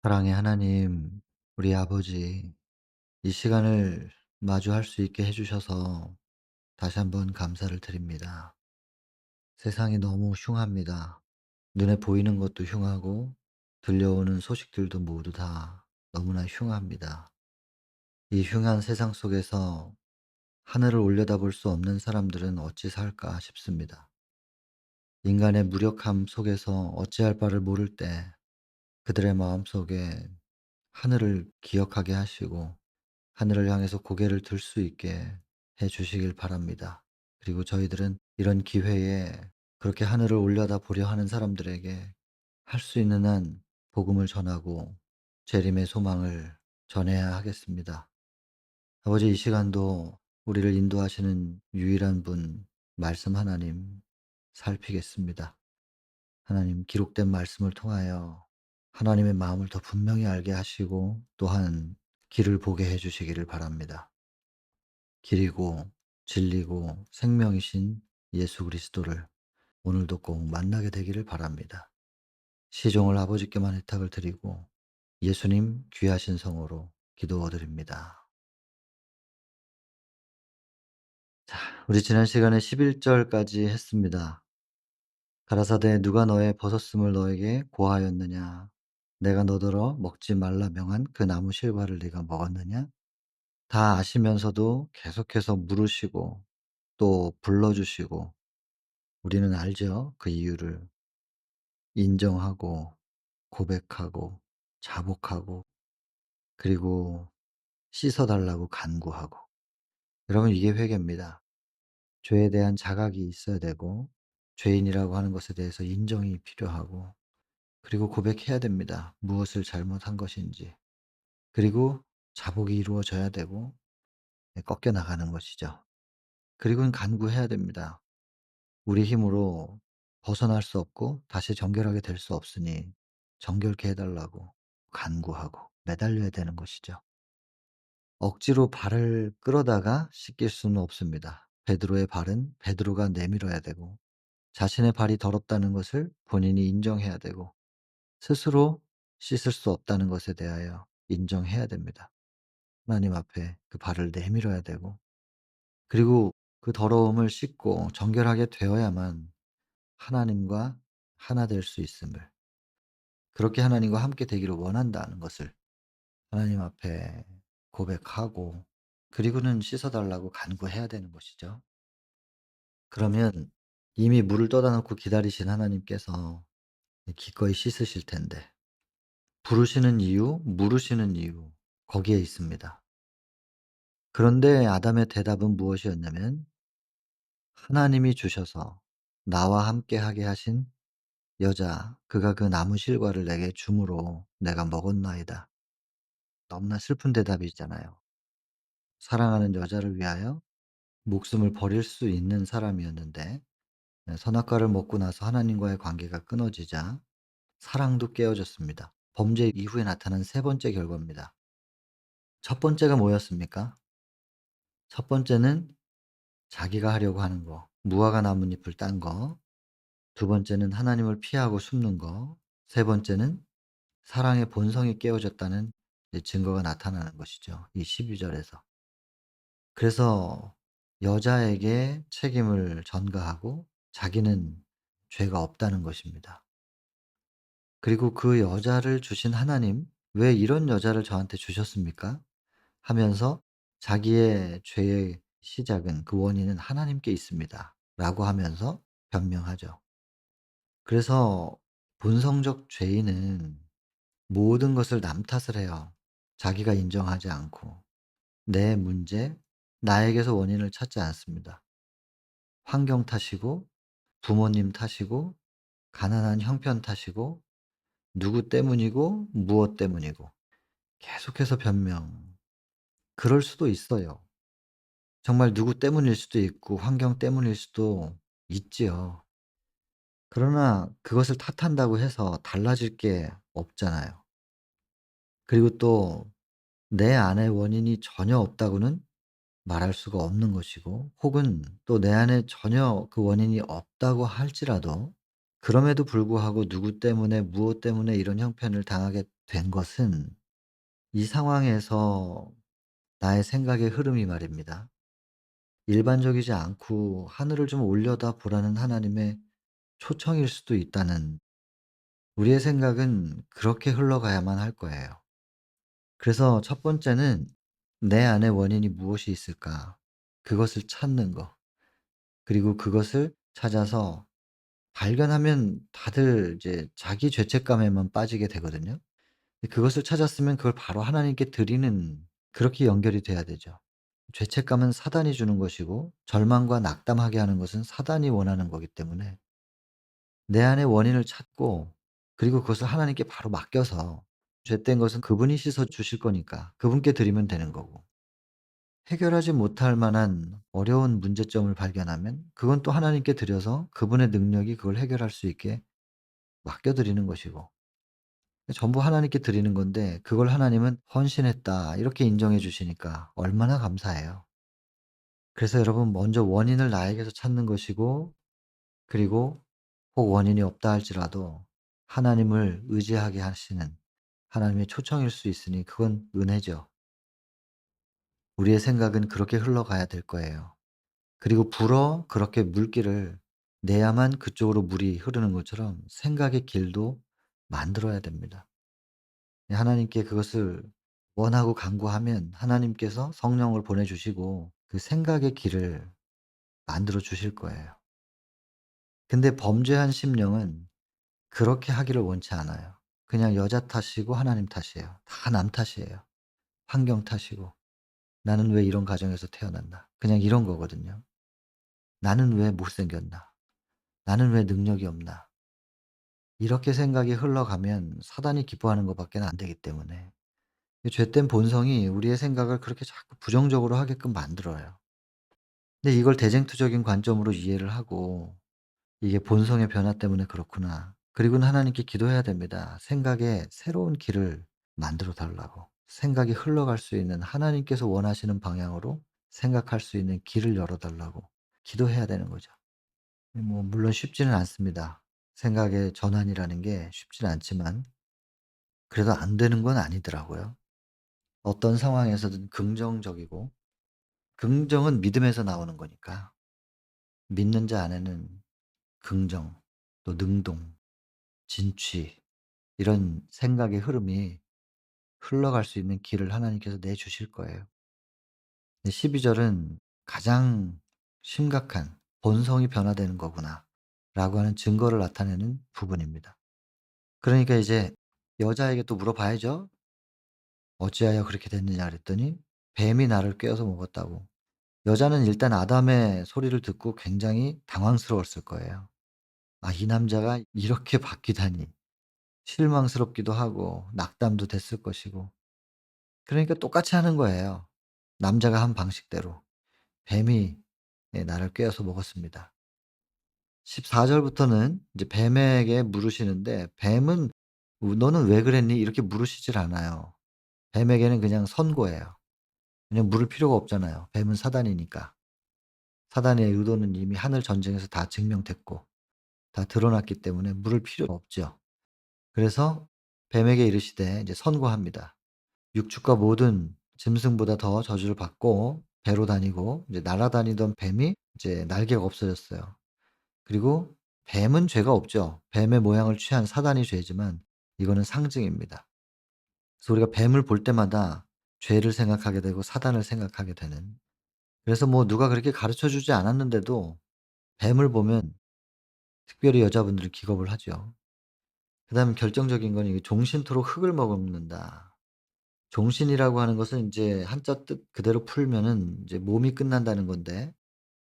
사랑의 하나님, 우리 아버지, 이 시간을 마주할 수 있게 해주셔서 다시 한번 감사를 드립니다. 세상이 너무 흉합니다. 눈에 보이는 것도 흉하고, 들려오는 소식들도 모두 다 너무나 흉합니다. 이 흉한 세상 속에서 하늘을 올려다볼 수 없는 사람들은 어찌 살까 싶습니다. 인간의 무력함 속에서 어찌할 바를 모를 때 그들의 마음속에 하늘을 기억하게 하시고 하늘을 향해서 고개를 들 수 있게 해 주시길 바랍니다. 그리고 저희들은 이런 기회에 그렇게 하늘을 올려다 보려 하는 사람들에게 할 수 있는 한 복음을 전하고 재림의 소망을 전해야 하겠습니다. 아버지, 이 시간도 우리를 인도하시는 유일한 분 말씀 하나님 살피겠습니다. 하나님, 기록된 말씀을 통하여 하나님의 마음을 더 분명히 알게 하시고 또한 길을 보게 해 주시기를 바랍니다. 길이고 진리고 생명이신 예수 그리스도를 오늘도 꼭 만나게 되기를 바랍니다. 시종을 아버지께만 의탁을 드리고 예수님 귀하신 성으로 기도드립니다. 자, 우리 지난 시간에 11절까지 했습니다. 가라사대 누가 너의 벗었음을 너에게 고하였느냐? 내가 너더러 먹지 말라 명한 그 나무 실과를 네가 먹었느냐? 다 아시면서도 계속해서 물으시고 또 불러주시고, 우리는 알죠. 그 이유를 인정하고 고백하고 자복하고 그리고 씻어 달라고 간구하고. 여러분, 이게 회개입니다. 죄에 대한 자각이 있어야 되고 죄인이라고 하는 것에 대해서 인정이 필요하고 그리고 고백해야 됩니다. 무엇을 잘못한 것인지. 그리고 자복이 이루어져야 되고 꺾여 나가는 것이죠. 그리고는 간구해야 됩니다. 우리 힘으로 벗어날 수 없고 다시 정결하게 될 수 없으니 정결케 해 달라고 간구하고 매달려야 되는 것이죠. 억지로 발을 끌어다가 씻길 수는 없습니다. 베드로의 발은 베드로가 내밀어야 되고 자신의 발이 더럽다는 것을 본인이 인정해야 되고 스스로 씻을 수 없다는 것에 대하여 인정해야 됩니다. 하나님 앞에 그 발을 내밀어야 되고 그리고 그 더러움을 씻고 정결하게 되어야만 하나님과 하나 될 수 있음을, 그렇게 하나님과 함께 되기를 원한다는 것을 하나님 앞에 고백하고 그리고는 씻어 달라고 간구해야 되는 것이죠. 그러면 이미 물을 떠다 놓고 기다리신 하나님께서 기꺼이 씻으실 텐데, 부르시는 이유, 물으시는 이유 거기에 있습니다. 그런데 아담의 대답은 무엇이었냐면 하나님이 주셔서 나와 함께 하게 하신 여자, 그가 그 나무 실과를 내게 주므로 내가 먹었나이다. 너무나 슬픈 대답이잖아요. 사랑하는 여자를 위하여 목숨을 버릴 수 있는 사람이었는데 선악과를 먹고 나서 하나님과의 관계가 끊어지자 사랑도 깨어졌습니다. 범죄 이후에 나타난 세 번째 결과입니다. 첫 번째가 뭐였습니까? 첫 번째는 자기가 하려고 하는 거, 무화과 나뭇잎을 딴 거. 두 번째는 하나님을 피하고 숨는 거. 세 번째는 사랑의 본성이 깨어졌다는 이제 증거가 나타나는 것이죠. 이 12절에서. 그래서 여자에게 책임을 전가하고 자기는 죄가 없다는 것입니다. 그리고 그 여자를 주신 하나님, "왜 이런 여자를 저한테 주셨습니까?" 하면서 자기의 죄의 시작은, 그 원인은 하나님께 있습니다. 라고 하면서 변명하죠. 그래서 본성적 죄인은 모든 것을 남 탓을 해요. 자기가 인정하지 않고. 내 문제, 나에게서 원인을 찾지 않습니다. 환경 탓이고 부모님 탓이고 가난한 형편 탓이고 누구 때문이고 무엇 때문이고 계속해서 변명. 그럴 수도 있어요. 정말 누구 때문일 수도 있고 환경 때문일 수도 있지요. 그러나 그것을 탓한다고 해서 달라질 게 없잖아요. 그리고 또 내 안에 원인이 전혀 없다고는 말할 수가 없는 것이고, 혹은 또 내 안에 전혀 그 원인이 없다고 할지라도 그럼에도 불구하고 누구 때문에 무엇 때문에 이런 형편을 당하게 된 것은 이 상황에서 나의 생각의 흐름이 말입니다. 일반적이지 않고 하늘을 좀 올려다 보라는 하나님의 초청일 수도 있다는, 우리의 생각은 그렇게 흘러가야만 할 거예요. 그래서 첫 번째는 내 안에 원인이 무엇이 있을까? 그것을 찾는 거. 그리고 그것을 찾아서 발견하면 다들 이제 자기 죄책감에만 빠지게 되거든요. 그것을 찾았으면 그걸 바로 하나님께 드리는, 그렇게 연결이 돼야 되죠. 죄책감은 사단이 주는 것이고 절망과 낙담하게 하는 것은 사단이 원하는 거기 때문에 내 안의 원인을 찾고, 그리고 그것을 하나님께 바로 맡겨서, 죄된 것은 그분이 씻어 주실 거니까 그분께 드리면 되는 거고, 해결하지 못할 만한 어려운 문제점을 발견하면 그건 또 하나님께 드려서 그분의 능력이 그걸 해결할 수 있게 맡겨 드리는 것이고, 전부 하나님께 드리는 건데 그걸 하나님은 "헌신했다." 이렇게 인정해 주시니까 얼마나 감사해요. 그래서 여러분, 먼저 원인을 나에게서 찾는 것이고, 그리고 혹 원인이 없다 할지라도 하나님을 의지하게 하시는 하나님의 초청일 수 있으니 그건 은혜죠. 우리의 생각은 그렇게 흘러가야 될 거예요. 그리고 불어 그렇게 물길을 내야만 그쪽으로 물이 흐르는 것처럼 생각의 길도 만들어야 됩니다. 하나님께 그것을 원하고 간구하면 하나님께서 성령을 보내주시고 그 생각의 길을 만들어 주실 거예요. 근데 범죄한 심령은 그렇게 하기를 원치 않아요. 그냥 여자 탓이고 하나님 탓이에요. 다 남 탓이에요. 환경 탓이고. '나는 왜 이런 가정에서 태어났나.' 그냥 이런 거거든요. '나는 왜 못생겼나. 나는 왜 능력이 없나.' 이렇게 생각이 흘러가면 사단이 기뻐하는 것밖에 안 되기 때문에 이 죄된 본성이 우리의 생각을 그렇게 자꾸 부정적으로 하게끔 만들어요. 근데 이걸 대쟁투적인 관점으로 이해를 하고 '이게 본성의 변화 때문에 그렇구나.' 그리고는 하나님께 기도해야 됩니다. 생각에 새로운 길을 만들어 달라고. 생각이 흘러갈 수 있는, 하나님께서 원하시는 방향으로 생각할 수 있는 길을 열어 달라고 기도해야 되는 거죠. 뭐 물론 쉽지는 않습니다. 생각의 전환이라는 게 쉽지는 않지만 그래도 안 되는 건 아니더라고요. 어떤 상황에서든 긍정적이고, 긍정은 믿음에서 나오는 거니까 믿는 자 안에는 긍정, 또 능동, 진취, 이런 생각의 흐름이 흘러갈 수 있는 길을 하나님께서 내주실 거예요. 근데 12절은 가장 심각한 '본성이 변화되는 거구나.'라고 하는 증거를 나타내는 부분입니다. 그러니까 이제 여자에게 또 물어봐야죠. "어찌하여 그렇게 됐느냐." 그랬더니 뱀이 나를 꿰어서 먹었다고. 여자는 일단 아담의 소리를 듣고 굉장히 당황스러웠을 거예요. '아, 이 남자가 이렇게 바뀌다니.' 실망스럽기도 하고 낙담도 됐을 것이고. 그러니까 똑같이 하는 거예요. 남자가 한 방식대로. 뱀이, 예, 나를 꿰어서 먹었습니다. 14 절부터는 이제 뱀에게 물으시는데, 뱀은 "너는 왜 그랬니?" 이렇게 물으시질 않아요. 뱀에게는 그냥 선고예요. 그냥 물을 필요가 없잖아요. 뱀은 사단이니까. 사단의 의도는 이미 하늘 전쟁에서 다 증명됐고 다 드러났기 때문에 물을 필요가 없죠. 그래서 뱀에게 이르시되 이제 선고합니다. "육축과 모든 짐승보다 더 저주를 받고 배로 다니고." 이제 날아다니던 뱀이 이제 날개가 없어졌어요. 그리고 뱀은 죄가 없죠. 뱀의 모양을 취한 사단이 죄지만 이거는 상징입니다. 그래서 우리가 뱀을 볼 때마다 죄를 생각하게 되고 사단을 생각하게 되는, 그래서 뭐 누가 그렇게 가르쳐 주지 않았는데도 뱀을 보면 특별히 여자분들은 기겁을 하죠. 그다음에 결정적인 건 이게 "종신토록 흙을 먹는다." 종신이라고 하는 것은 인제 한자 뜻 그대로 풀면은 이제 몸이 끝난다는 건데,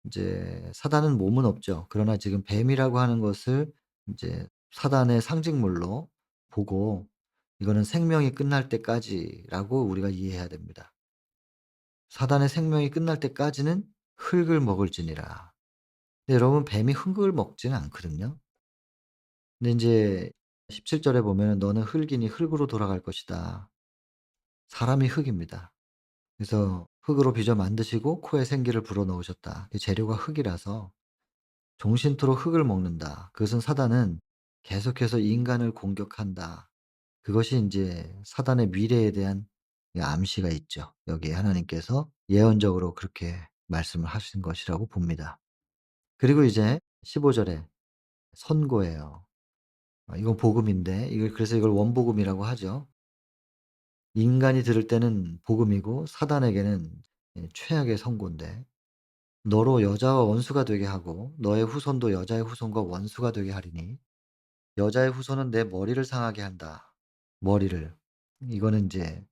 인제 사단은 몸은 없죠. 그러나 지금 뱀이라고 하는 것을 인제 사단의 상징물로 보고 이거는 생명이 끝날 때까지라고 우리가 이해해야 됩니다. 사단의 생명이 끝날 때까지는 흙을 먹을지니라. 근데 여러분, 뱀이 흙을 먹지는 않거든요. 근데 인제 17 절에 보면은 "너는 흙이니 흙으로 돌아갈 것이다." 사람이 흙입니다. 그래서 "흙으로 빚어 만드시고 코에 생기를 불어넣으셨다." 그 재료가 흙이라서 종신토록 흙을 먹는다. 그것은 사단은 계속해서 인간을 공격한다. 그것이 인제 사단의 미래에 대한 이 암시가 있죠. 여기에 하나님께서 예언적으로 그렇게 말씀을 하신 것이라고 봅니다. 그리고 이제 15 절에 선고예요. 이건 복음인데 이걸 그래서 이걸 원복음이라고 하죠. 인간이 들을 때는 복음이고 사단에게는 최악의 선고인데 "너로 여자와 원수가 되게 하고 너의 후손도 여자의 후손과 원수가 되게 하리니 여자의 후손은 내 머리를 상하게 한다." 머리를. 이거는 인제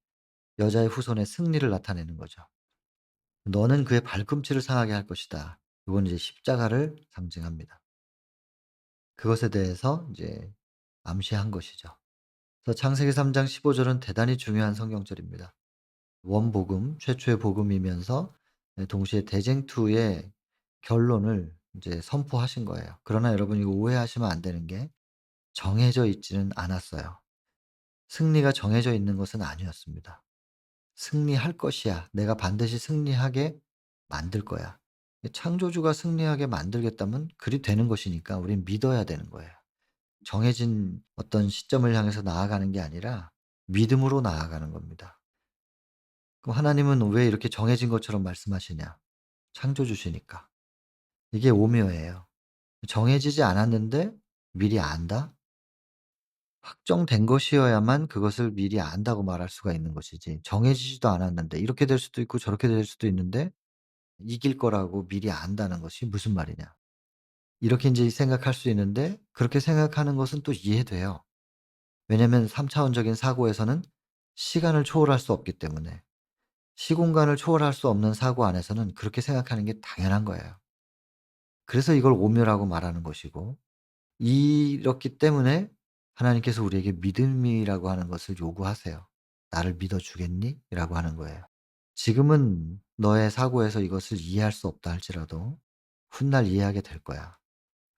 여자의 후손의 승리를 나타내는 거죠. "너는 그의 발꿈치를 상하게 할 것이다." 이건 이제 십자가를 상징합니다. 그것에 대해서 이제 암시한 것이죠. 그래서 창세기 3장 15 절은 대단히 중요한 성경절입니다. 원복음, 최초의 복음이면서 동시에 대쟁투의 결론을 이제 선포하신 거예요. 그러나 여러분 이거 오해하시면 안 되는 게 정해져 있지는 않았어요. 승리가 정해져 있는 것은 아니었습니다. "승리할 것이야. 내가 반드시 승리하게 만들 거야." 창조주가 승리하게 만들겠다면 그리 되는 것이니까 우린 믿어야 되는 거예요. 정해진 어떤 시점을 향해서 나아가는 게 아니라 믿음으로 나아가는 겁니다. 그럼 하나님은 왜 이렇게 정해진 것처럼 말씀하시냐? 창조주시니까. 이게 오묘해요. 정해지지 않았는데 미리 안다? 확정된 것이어야만 그것을 미리 안다고 말할 수가 있는 것이지 정해지지도 않았는데 이렇게 될 수도 있고 저렇게 될 수도 있는데 이길 거라고 미리 안다는 것이 무슨 말이냐. 이렇게 인제 생각할 수 있는데 그렇게 생각하는 것은 또 이해돼요. 왜냐면 3 차원적인 사고에서는 시간을 초월할 수 없기 때문에. 시공간을 초월할 수 없는 사고 안에서는 그렇게 생각하는 게 당연한 거예요. 그래서 이걸 오묘라고 말하는 것이고 이렇기 때문에 하나님께서 우리에게 믿음이라고 하는 것을 요구하세요. "나를 믿어 주겠니?" 라고 하는 거예요. 지금은 너의 사고에서 이것을 이해할 수 없다 할지라도 훗날 이해하게 될 거야.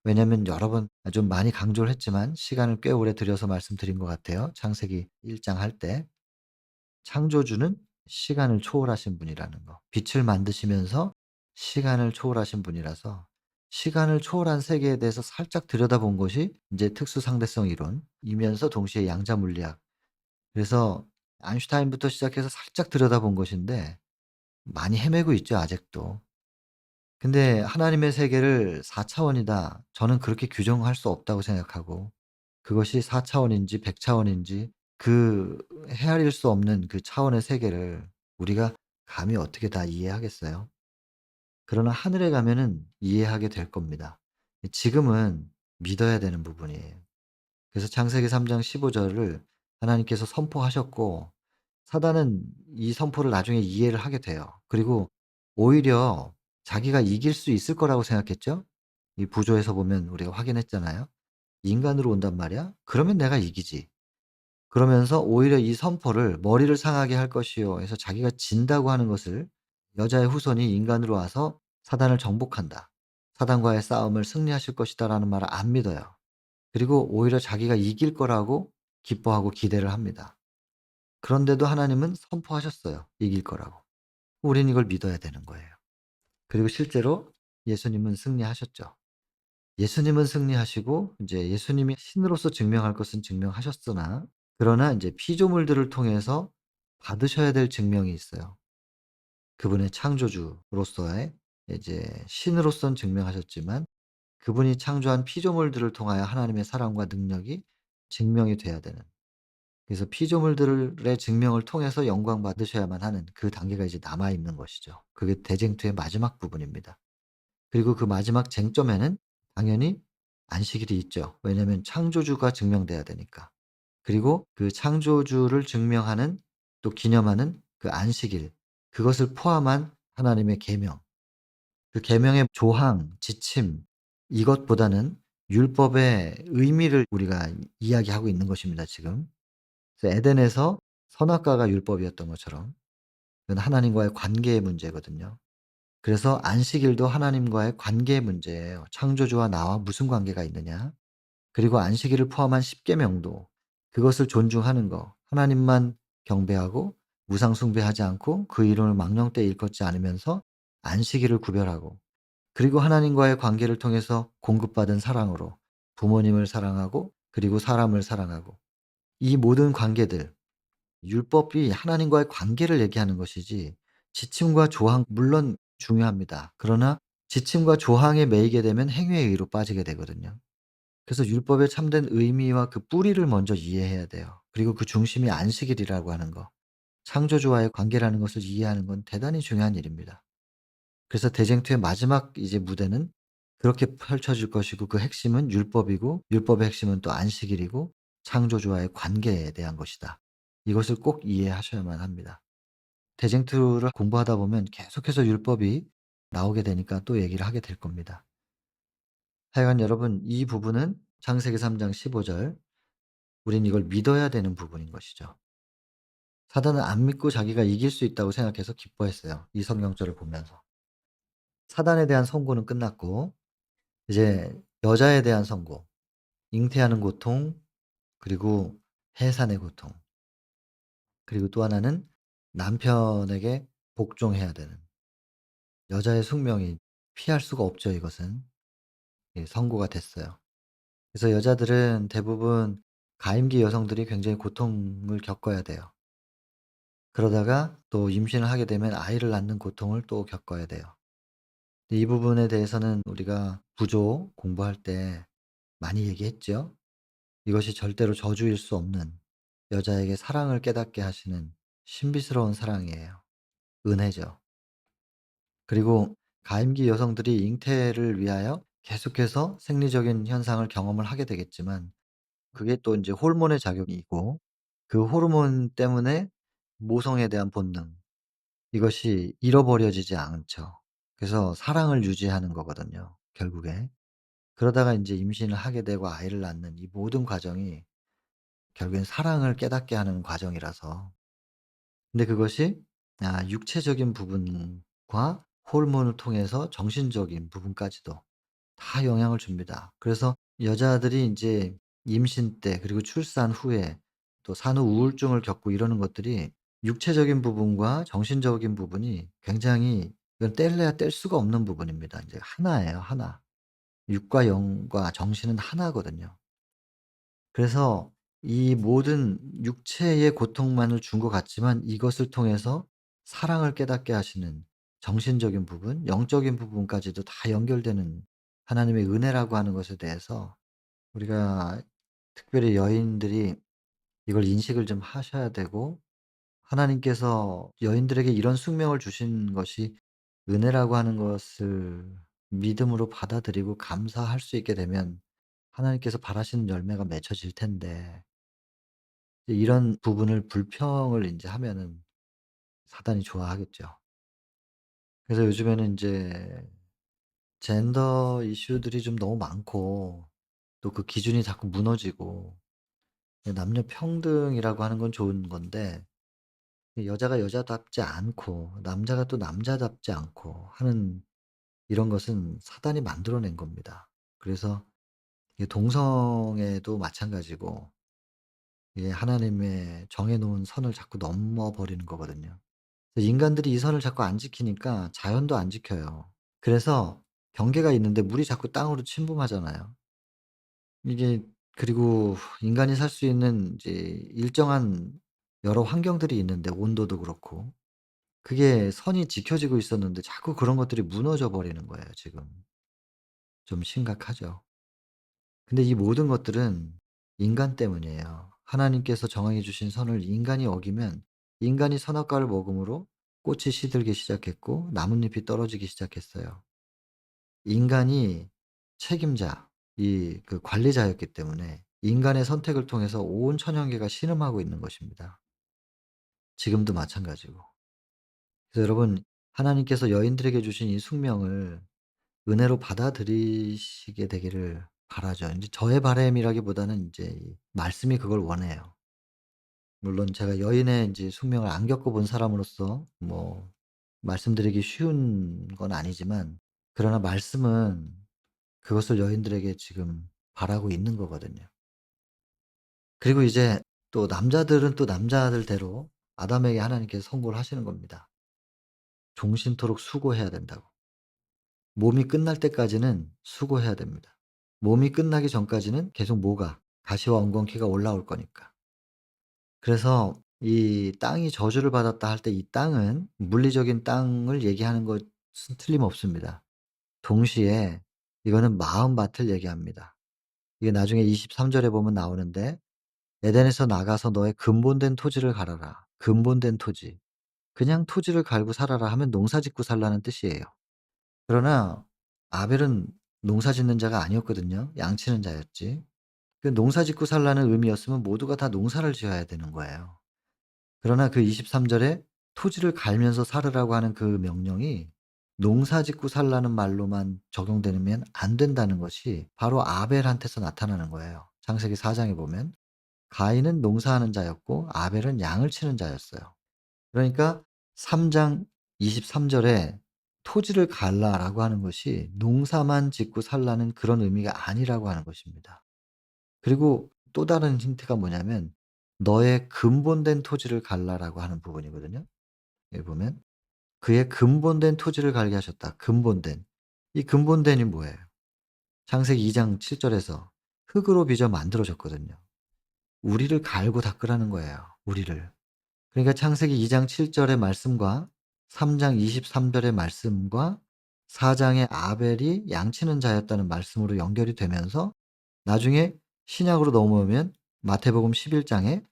왜냐하면 여러 번 좀 많이 강조를 했지만 시간을 꽤 오래 들여서 말씀드린 것 같아요. 창세기 1장 할 때 창조주는 시간을 초월하신 분이라는 거. 빛을 만드시면서 시간을 초월하신 분이라서 시간을 초월한 세계에 대해서 살짝 들여다본 것이 인제 특수상대성 이론이면서 동시에 양자 물리학. 그래서 아인슈타인부터 시작해서 살짝 들여다본 것인데 많이 헤매고 있죠 아직도. 근데 하나님의 세계를 4 차원이다. 저는 그렇게 규정할 수 없다고 생각하고 그것이 4 차원인지 100 차원인지 그 헤아릴 수 없는 그 차원의 세계를 우리가 감히 어떻게 다 이해하겠어요? 그러나 하늘에 가면은 이해하게 될 겁니다. 지금은 믿어야 되는 부분이에요. 그래서 창세기 3장 15 절을 하나님께서 선포하셨고 사단은 이 선포를 나중에 이해를 하게 돼요. 그리고 오히려 자기가 이길 수 있을 거라고 생각했죠? 이 구조에서 보면 우리가 확인했잖아요. '인간으로 온단 말이야? 그러면 내가 이기지.' 그러면서 오히려 이 선포를 "머리를 상하게 할 것이요." 해서 자기가 진다고 하는 것을 여자의 후손이 인간으로 와서 사단을 정복한다. 사단과의 싸움을 승리하실 것이다라는 말을 안 믿어요. 그리고 오히려 자기가 이길 거라고 기뻐하고 기대를 합니다. 그런데도 하나님은 선포하셨어요, 이길 거라고. 우린 이걸 믿어야 되는 거예요. 그리고 실제로 예수님은 승리하셨죠. 예수님은 승리하시고 인제 예수님이 신으로서 증명할 것은 증명하셨으나 그러나 인제 피조물들을 통해서 받으셔야 될 증명이 있어요. 그분의 창조주로서의 이제 신으로서는 증명하셨지만 그분이 창조한 피조물들을 통하여 하나님의 사랑과 능력이 증명이 돼야 되는 그래서 피조물들의 증명을 통해서 영광 받으셔야만 하는 그 단계가 이제 남아 있는 것이죠. 그게 대쟁투의 마지막 부분입니다. 그리고 그 마지막 쟁점에는 당연히 안식일이 있죠. 왜냐하면 창조주가 증명돼야 되니까. 그리고 그 창조주를 증명하는 또 기념하는 그 안식일 그것을 포함한 하나님의 계명. 그 계명의 조항, 지침 이것보다는 율법의 의미를 우리가 이야기하고 있는 것입니다 지금. 그래서 에덴에서 선악과가 율법이었던 것처럼 그건 하나님과의 관계의 문제거든요. 그래서 안식일도 하나님과의 관계의 문제예요. 창조주와 나와 무슨 관계가 있느냐. 그리고 안식일을 포함한 십 계명도 그것을 존중하는 거. 하나님만 경배하고 우상 숭배하지 않고 그 이름을 망령 때 일컫지 않으면서 안식일을 구별하고 그리고 하나님과의 관계를 통해서 공급받은 사랑으로 부모님을 사랑하고 그리고 사람을 사랑하고. 이 모든 관계들, 율법이 하나님과의 관계를 얘기하는 것이지 지침과 조항 물론 중요합니다. 그러나 지침과 조항에 매이게 되면 행위의 의로 빠지게 되거든요. 그래서 율법의 참된 의미와 그 뿌리를 먼저 이해해야 돼요. 그리고 그 중심이 안식일이라고 하는 거, 창조주와의 관계라는 것을 이해하는 건 대단히 중요한 일입니다. 그래서 대쟁투의 마지막 이제 무대는 그렇게 펼쳐질 것이고, 그 핵심은 율법이고, 율법의 핵심은 또 안식일이고 창조주와의 관계에 대한 것이다. 이것을 꼭 이해하셔야만 합니다. 대쟁투를 공부하다 보면 계속해서 율법이 나오게 되니까 또 얘기를 하게 될 겁니다. 하여간 여러분, 이 부분은 창세기 3장 15 절, 우린 이걸 믿어야 되는 부분인 것이죠. 사단은 안 믿고 자기가 이길 수 있다고 생각해서 기뻐했어요, 이 성경절을 보면서. 사단에 대한 선고는 끝났고 이제 여자에 대한 선고, 잉태하는 고통, 그리고 해산의 고통, 그리고 또 하나는 남편에게 복종해야 되는 여자의 숙명이 피할 수가 없죠, 이것은. 예, 선고가 됐어요. 그래서 여자들은 대부분 가임기 여성들이 굉장히 고통을 겪어야 돼요. 그러다가 또 임신을 하게 되면 아이를 낳는 고통을 또 겪어야 돼요. 이 부분에 대해서는 우리가 구조 공부할 때 많이 얘기했죠. 이것이 절대로 저주일 수 없는, 여자에게 사랑을 깨닫게 하시는 신비스러운 사랑이에요. 은혜죠. 그리고 가임기 여성들이 잉태를 위하여 계속해서 생리적인 현상을 경험을 하게 되겠지만, 그게 또 인제 호르몬의 작용이고, 그 호르몬 때문에 모성에 대한 본능, 이것이 잃어버려지지 않죠. 그래서 사랑을 유지하는 거거든요, 결국에. 그러다가 인제 임신을 하게 되고 아이를 낳는 이 모든 과정이 결국엔 사랑을 깨닫게 하는 과정이라서. 근데 그것이 육체적인 부분과 호르몬을 통해서 정신적인 부분까지도 다 영향을 줍니다. 그래서 여자들이 인제 임신 때 그리고 출산 후에 또 산후 우울증을 겪고 이러는 것들이 육체적인 부분과 정신적인 부분이 굉장히, 이건 뗄래야 뗄 수가 없는 부분입니다. 인제 하나예요, 하나. 육과 영과 정신은 하나거든요. 그래서 이 모든 육체의 고통만을 준 것 같지만, 이것을 통해서 사랑을 깨닫게 하시는 정신적인 부분, 영적인 부분까지도 다 연결되는 하나님의 은혜라고 하는 것에 대해서 우리가, 특별히 여인들이 이걸 인식을 좀 하셔야 되고, 하나님께서 여인들에게 이런 숙명을 주신 것이 은혜라고 하는 것을 믿음으로 받아들이고 감사할 수 있게 되면 하나님께서 바라시는 열매가 맺혀질 텐데, 이런 부분을 불평을 인제 하면은 사단이 좋아하겠죠. 그래서 요즘에는 인제 젠더 이슈들이 좀 너무 많고, 또 그 기준이 자꾸 무너지고, 남녀 평등이라고 하는 건 좋은 건데 여자가 여자답지 않고 남자가 또 남자답지 않고 하는, 이런 것은 사단이 만들어 낸 겁니다. 그래서 이게 동성애도 마찬가지고, 이게 하나님의 정해 놓은 선을 자꾸 넘어 버리는 거거든요. 인간들이 이 선을 자꾸 안 지키니까 자연도 안 지켜요. 그래서 경계가 있는데 물이 자꾸 땅으로 침범하잖아요. 이게, 그리고 인간이 살 수 있는 이제 일정한 여러 환경들이 있는데, 온도도 그렇고 그게 선이 지켜지고 있었는데 자꾸 그런 것들이 무너져 버리는 거예요, 지금. 좀 심각하죠. 근데 이 모든 것들은 인간 때문이에요. 하나님께서 정해 주신 선을 인간이 어기면, 인간이 선악과를 먹음으로 꽃이 시들기 시작했고 나뭇잎이 떨어지기 시작했어요. 인간이 책임자, 이 그 관리자였기 때문에 인간의 선택을 통해서 온 천연계가 신음하고 있는 것입니다. 지금도 마찬가지고. 그래서 여러분, 하나님께서 여인들에게 주신 이 숙명을 은혜로 받아들이시게 되기를 바라죠. 인제 저의 바람이라기보다는 인제 이 말씀이 그걸 원해요. 물론 제가 여인의 인제 숙명을 안 겪어 본 사람으로서 뭐 말씀드리기 쉬운 건 아니지만, 그러나 말씀은 그것을 여인들에게 지금 바라고 있는 거거든요. 그리고 이제 또 남자들은 또 남자들대로 아담에게 하나님께서 선고를 하시는 겁니다. 종신토록 수고해야 된다고. 몸이 끝날 때까지는 수고해야 됩니다. 몸이 끝나기 전까지는 계속 뭐가 가시와 엉겅퀴가 올라올 거니까. 그래서 이 땅이 저주를 받았다 할 때 이 땅은 물리적인 땅을 얘기하는 것은 틀림없습니다. 동시에 이거는 마음밭을 얘기합니다. 이게 나중에 23 절에 보면 나오는데 "에덴에서 나가서 너의 근본된 토지를 갈아라." 근본된 토지. 그냥 토지를 갈고 살아라 하면 농사짓고 살라는 뜻이에요. 그러나 아벨은 농사짓는 자가 아니었거든요. 양치는 자였지. 그 농사짓고 살라는 의미였으면 모두가 다 농사를 지어야 되는 거예요. 그러나 그 23 절에 토지를 갈면서 살으라고 하는 그 명령이 농사짓고 살라는 말로만 적용되면 안 된다는 것이 바로 아벨한테서 나타나는 거예요. 창세기 4 장에 보면 가인은 농사하는 자였고 아벨은 양을 치는 자였어요. 그러니까 3장 23 절에 "토지를 갈라."라고 하는 것이 농사만 짓고 살라는 그런 의미가 아니라고 하는 것입니다. 그리고 또 다른 힌트가 뭐냐면 "너의 근본된 토지를 갈라."라고 하는 부분이거든요. 여기 보면 "그의 근본된 토지를 갈게 하셨다." 근본된. 이 근본된이 뭐예요? 창세기 2장 7 절에서 흙으로 빚어 만들어졌거든요. 우리를 갈고 닦으라는 거예요, 우리를. 그러니까 창세기 2장 7 절의 말씀과 3장 23 절의 말씀과 4 장의 아벨이 양치는 자였다는 말씀으로 연결이 되면서 나중에 신약으로 넘어오면 마태복음 11 장에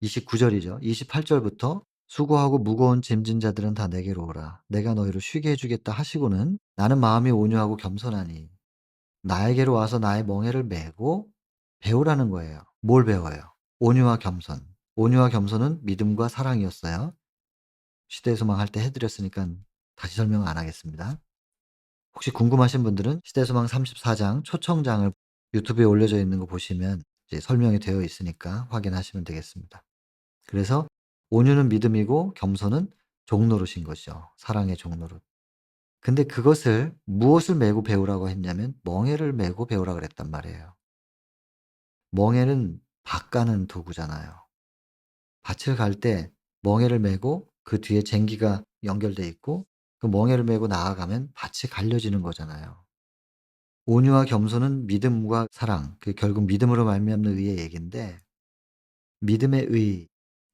29 절이죠. 28 절부터 "수고하고 무거운 짐진 자들은 다 내게로 오라. 내가 너희를 쉬게 해 주겠다." 하시고는 "나는 마음이 온유하고 겸손하니 나에게로 와서 나의 멍에를 메고 배우라는 거예요. 뭘 배워요? 온유와 겸손. 온유와 겸손은 믿음과 사랑이었어요. 시대의 소망 할 때 해 드렸으니까 다시 설명 안 하겠습니다. 혹시 궁금하신 분들은 시대의 소망 34장 초청장을 유튜브에 올려져 있는 거 보시면 이제 설명이 되어 있으니까 확인하시면 되겠습니다. 그래서 온유는 믿음이고 겸손은 종노릇인 거죠. 사랑의 종노릇. 근데 그것을 무엇을 메고 배우라고 했냐면 멍에를 메고 배우라 그랬단 말이에요. 멍에는 밭 가는 도구잖아요. 밭을 갈 때 멍에를 메고 그 뒤에 쟁기가 연결돼 있고 그 멍에를 메고 나아가면 밭이 갈려지는 거잖아요. 온유와 겸손은 믿음과 사랑, 그 결국 믿음으로 말미암는 의의 얘긴데 믿음의 의,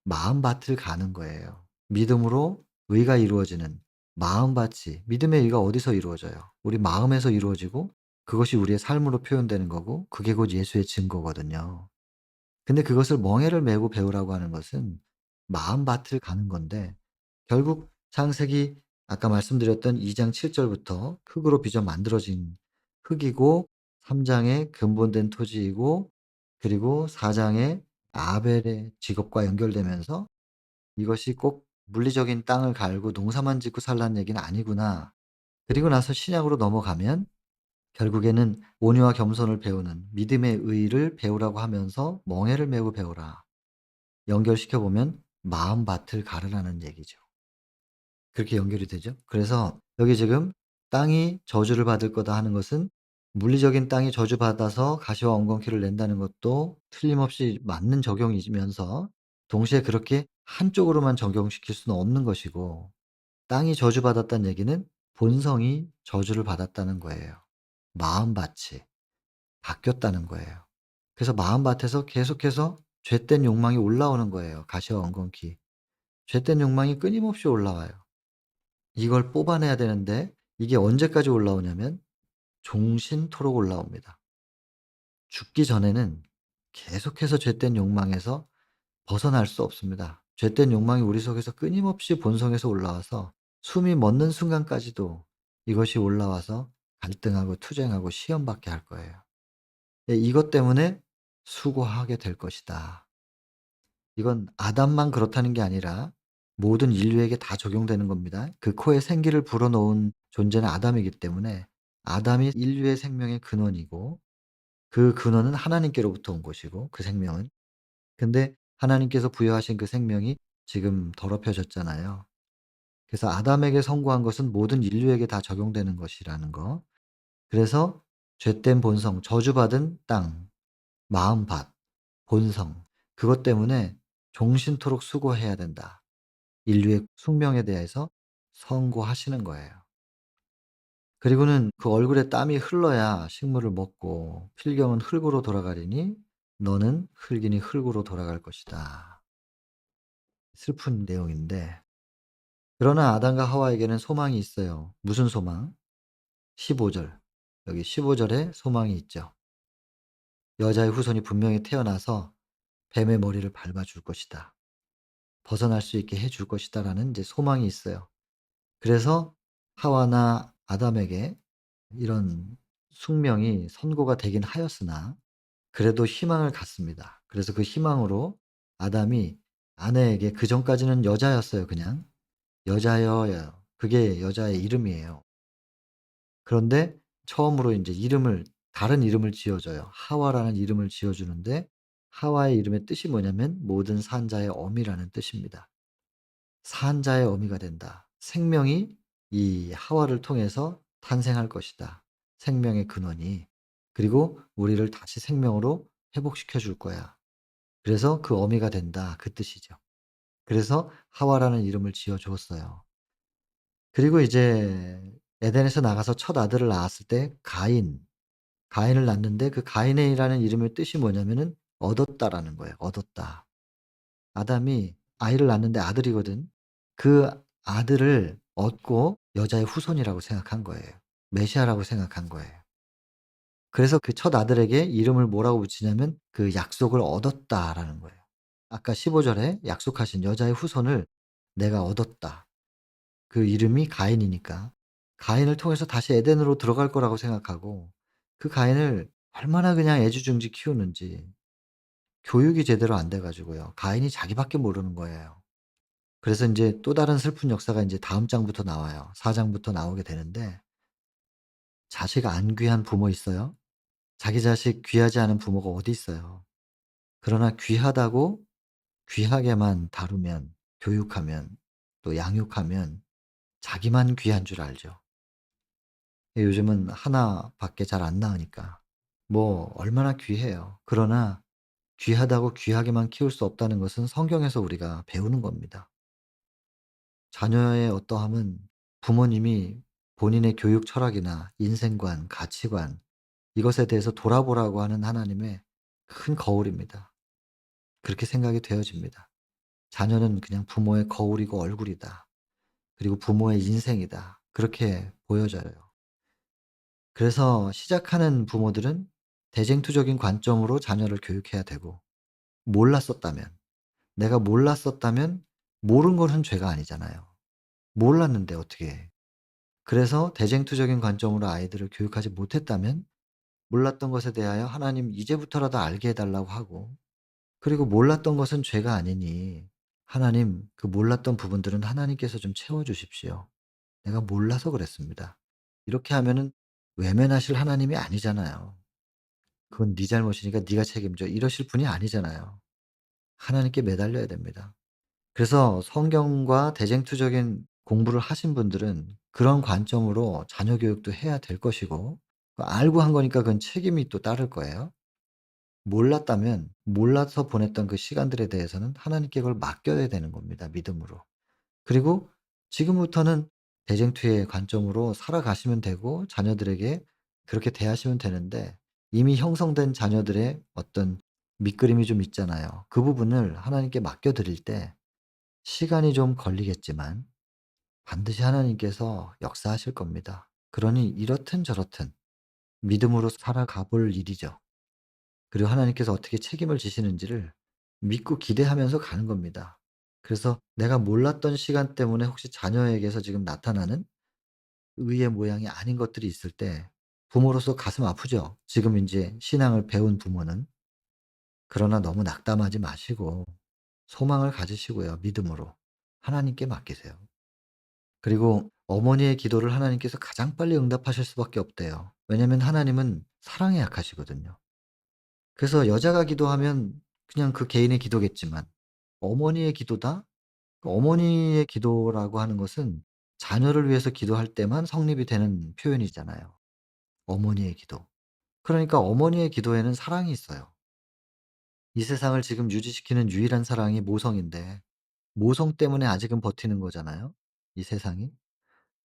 마음밭을 가는 거예요. 믿음으로 의가 이루어지는 마음밭이 믿음의 의가 어디서 이루어져요? 우리 마음에서 이루어지고 그것이 우리의 삶으로 표현되는 거고 그게 곧 예수의 증거거든요. 근데 그것을 멍에를 메고 배우라고 하는 것은 마음밭을 가는 건데 결국 창세기 아까 말씀드렸던 2장 7 절부터 흙으로 빚어 만들어진 흙이고 3 장의 근본된 토지이고 그리고 4 장의 아벨의 직업과 연결되면서 '이것이 꼭 물리적인 땅을 갈고 농사만 짓고 살라는 얘기는 아니구나.' 그리고 나서 신약으로 넘어가면 결국에는 온유와 겸손을 배우는 믿음의 의를 배우라고 하면서 멍에를 메고 배우라. 연결시켜 보면 마음밭을 가르라는 얘기죠. 그렇게 연결이 되죠. 그래서 여기 지금 "땅이 저주를 받을 거다." 하는 것은 물리적인 땅이 저주받아서 가시와 엉겅퀴를 낸다는 것도 틀림없이 맞는 적용이면서 동시에 그렇게 한쪽으로만 적용시킬 수는 없는 것이고 땅이 저주받았다는 얘기는 본성이 저주를 받았다는 거예요. 마음밭이 바뀌었다는 거예요. 그래서 마음밭에서 계속해서 죄된 욕망이 올라오는 거예요, 가시와 엉겅퀴. 죄된 욕망이 끊임없이 올라와요. 이걸 뽑아내야 되는데 이게 언제까지 올라오냐면 종신토록 올라옵니다. 죽기 전에는 계속해서 죄된 욕망에서 벗어날 수 없습니다. 죄된 욕망이 우리 속에서 끊임없이 본성에서 올라와서 숨이 멎는 순간까지도 이것이 올라와서 갈등하고 투쟁하고 시험받게 할 거예요. 예, 이것 때문에 수고하게 될 것이다. 이건 아담만 그렇다는 게 아니라 모든 인류에게 다 적용되는 겁니다. 그 코에 생기를 불어넣은 존재는 아담이기 때문에 아담이 인류의 생명의 근원이고 그 근원은 하나님께로부터 온 것이고 그 생명은. 근데 하나님께서 부여하신 그 생명이 지금 더럽혀졌잖아요. 그래서 아담에게 선고한 것은 모든 인류에게 다 적용되는 것이라는 거. 그래서 죄된 본성, 저주받은 땅, 마음밭, 본성 그것 때문에 종신토록 수고해야 된다. 인류의 숙명에 대해서 선고하시는 거예요. 그리고는 그 얼굴에 땀이 흘러야 식물을 먹고 필경은 흙으로 돌아가리니 너는 흙이니 흙으로 돌아갈 것이다. 슬픈 내용인데, 그러나 아담과 하와에게는 소망이 있어요. 무슨 소망? 15 절. 여기 15 절에 소망이 있죠. 여자의 후손이 분명히 태어나서 뱀의 머리를 밟아 줄 것이다. 벗어날 수 있게 해줄 것이다라는 이제 소망이 있어요. 그래서 하와나 아담에게 이런 숙명이 선고가 되긴 하였으나 그래도 희망을 갖습니다. 그래서 그 희망으로 아담이 아내에게, 그전까지는 여자였어요 그냥. 여자여예요. 그게 여자의 이름이에요. 그런데 처음으로 인제 이름을, 다른 이름을 지어 줘요. 하와라는 이름을 지어 주는데, 하와의 이름의 뜻이 뭐냐면 모든 산자의 어미라는 뜻입니다. 산자의 어미가 된다. 생명이 이 하와를 통해서 탄생할 것이다. 생명의 근원이. 그리고 우리를 다시 생명으로 회복시켜 줄 거야. 그래서 그 어미가 된다, 그 뜻이죠. 그래서 하와라는 이름을 지어 주었어요. 그리고 이제 에덴에서 나가서 첫 아들을 낳았을 때 가인을 낳는데, 그 가인이라는 이름의 뜻이 뭐냐면은 얻었다라는 거예요. 얻었다. 아담이 아이를 낳는데 아들이거든. 그 아들을 얻고 여자의 후손이라고 생각한 거예요. 메시아라고 생각한 거예요. 그래서 그 첫 아들에게 이름을 뭐라고 붙이냐면 그 약속을 얻었다라는 거예요. 아까 15 절에 약속하신 여자의 후손을 내가 얻었다. 그 이름이 가인이니까. 가인을 통해서 다시 에덴으로 들어갈 거라고 생각하고, 그 가인을 얼마나 그냥 애지중지 키우는지, 교육이 제대로 안 돼 가지고요. 가인이 자기밖에 모르는 거예요. 그래서 인제 또 다른 슬픈 역사가 인제 다음 장부터 나와요. 4 장부터 나오게 되는데, 자식 안 귀한 부모 있어요? 자기 자식 귀하지 않은 부모가 어디 있어요. 그러나 귀하다고 귀하게만 다루면, 교육하면, 또 양육하면 자기만 귀한 줄 알죠. 요즘은 하나 밖에 잘 안 낳으니까. 뭐 얼마나 귀해요. 그러나 귀하다고 귀하게만 키울 수 없다는 것은 성경에서 우리가 배우는 겁니다. 자녀의 어떠함은 부모님이 본인의 교육 철학이나 인생관, 가치관, 이것에 대해서 돌아보라고 하는 하나님의 큰 거울입니다. 그렇게 생각이 되어집니다. 자녀는 그냥 부모의 거울이고 얼굴이다. 그리고 부모의 인생이다. 그렇게 보여져요. 그래서 시작하는 부모들은 대쟁투적인 관점으로 자녀를 교육해야 되고, 몰랐었다면, 내가 몰랐었다면, 모른 것은 죄가 아니잖아요. 몰랐는데 어떻게 해. 그래서 대쟁투적인 관점으로 아이들을 교육하지 못했다면 몰랐던 것에 대하여 하나님 이제부터라도 알게 해 달라고 하고, 그리고 몰랐던 것은 죄가 아니니 하나님 그 몰랐던 부분들은 하나님께서 좀 채워 주십시오. 내가 몰라서 그랬습니다. 이렇게 하면은 외면하실 하나님이 아니잖아요. 그건 네 잘못이니까 네가 책임져, 이러실 분이 아니잖아요. 하나님께 매달려야 됩니다. 그래서 성경과 대쟁투적인 공부를 하신 분들은 그런 관점으로 자녀 교육도 해야 될 것이고, 알고 한 거니까 그건 책임이 또 따를 거예요. 몰랐다면 몰라서 보냈던 그 시간들에 대해서는 하나님께 그걸 맡겨야 되는 겁니다, 믿음으로. 그리고 지금부터는 대쟁투의 관점으로 살아가시면 되고 자녀들에게 그렇게 대하시면 되는데, 이미 형성된 자녀들의 어떤 밑그림이 좀 있잖아요. 그 부분을 하나님께 맡겨 드릴 때 시간이 좀 걸리겠지만 반드시 하나님께서 역사하실 겁니다. 그러니 이렇든 저렇든 믿음으로 살아가 볼 일이죠. 그리고 하나님께서 어떻게 책임을 지시는지를 믿고 기대하면서 가는 겁니다. 그래서 내가 몰랐던 시간 때문에 혹시 자녀에게서 지금 나타나는 의의 모양이 아닌 것들이 있을 때 부모로서 가슴 아프죠. 지금 인제 신앙을 배운 부모는. 그러나 너무 낙담하지 마시고 소망을 가지시고요, 믿음으로. 하나님께 맡기세요. 그리고 어머니의 기도를 하나님께서 가장 빨리 응답하실 수밖에 없대요. 왜냐면 하나님은 사랑에 약하시거든요. 그래서 여자가 기도하면 그냥 그 개인의 기도겠지만, 어머니의 기도다? 그 어머니의 기도라고 하는 것은 자녀를 위해서 기도할 때만 성립이 되는 표현이잖아요. 어머니의 기도. 그러니까 어머니의 기도에는 사랑이 있어요. 이 세상을 지금 유지시키는 유일한 사랑이 모성인데, 모성 때문에 아직은 버티는 거잖아요, 이 세상이.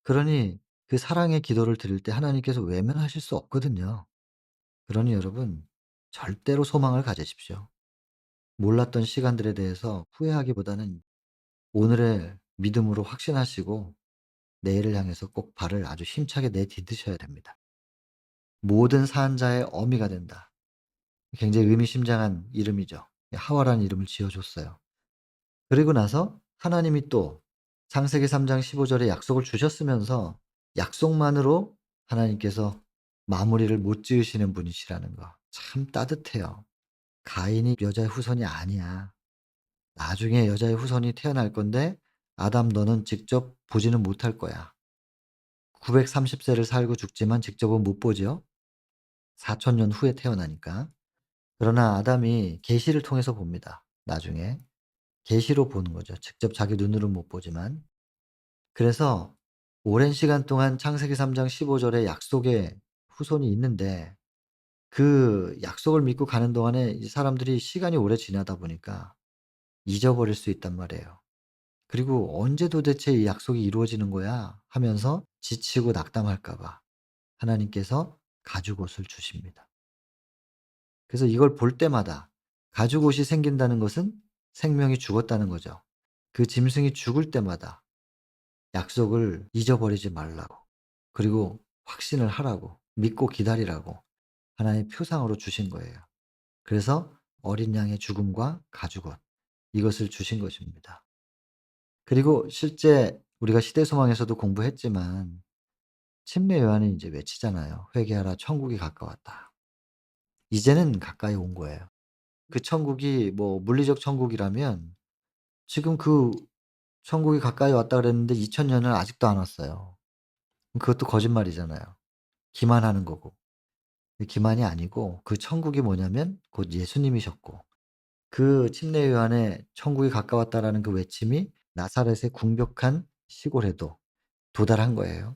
그러니 그 사랑의 기도를 드릴 때 하나님께서 외면하실 수 없거든요. 그러니 여러분, 절대로 소망을 가지십시오. 몰랐던 시간들에 대해서 후회하기보다는 오늘의 믿음으로 확신하시고 내일을 향해서 꼭 발을 아주 힘차게 내디디셔야 됩니다. 모든 사한자의 어미가 된다. 굉장히 의미심장한 이름이죠. 하와라는 이름을 지어 줬어요. 그리고 나서 하나님이 또 창세기 3장 15 절에 약속을 주셨으면서 약속만으로 하나님께서 마무리를 못 지으시는 분이시라는 거 참 따뜻해요. 가인이 여자의 후손이 아니야. 나중에 여자의 후손이 태어날 건데 아담 너는 직접 보지는 못할 거야. 930 세를 살고 죽지만 직접은 못 보죠. 4000년 후에 태어나니까. 그러나 아담이 계시를 통해서 봅니다. 나중에. 계시로 보는 거죠. 직접 자기 눈으로 못 보지만. 그래서 오랜 시간 동안 창세기 3장 15 절에 약속의 후손이 있는데 그 약속을 믿고 가는 동안에 이 사람들이 시간이 오래 지나다 보니까 잊어버릴 수 있단 말이에요. 그리고 '언제 도대체 이 약속이 이루어지는 거야?' 하면서 지치고 낙담할까 봐 하나님께서 가죽옷을 주십니다. 그래서 이걸 볼 때마다 가죽옷이 생긴다는 것은 생명이 죽었다는 거죠. 그 짐승이 죽을 때마다 약속을 잊어버리지 말라고, 그리고 확신을 하라고, 믿고 기다리라고 하나의 표상으로 주신 거예요. 그래서 어린 양의 죽음과 가죽옷, 이것을 주신 것입니다. 그리고 실제 우리가 시대소망에서도 공부했지만 침례 요한이 이제 외치잖아요. "회개하라 천국이 가까웠다." 이제는 가까이 온 거예요. 그 천국이 뭐 물리적 천국이라면 지금 그 천국이 가까이 왔다 그랬는데 2000 년을 아직도 안 왔어요. 그것도 거짓말이잖아요. 기만하는 거고. 기만이 아니고 그 천국이 뭐냐면 곧 예수님이셨고 그 침례 요한의 "천국이 가까웠다."라는 그 외침이 나사렛의 궁벽한 시골에도 도달한 거예요.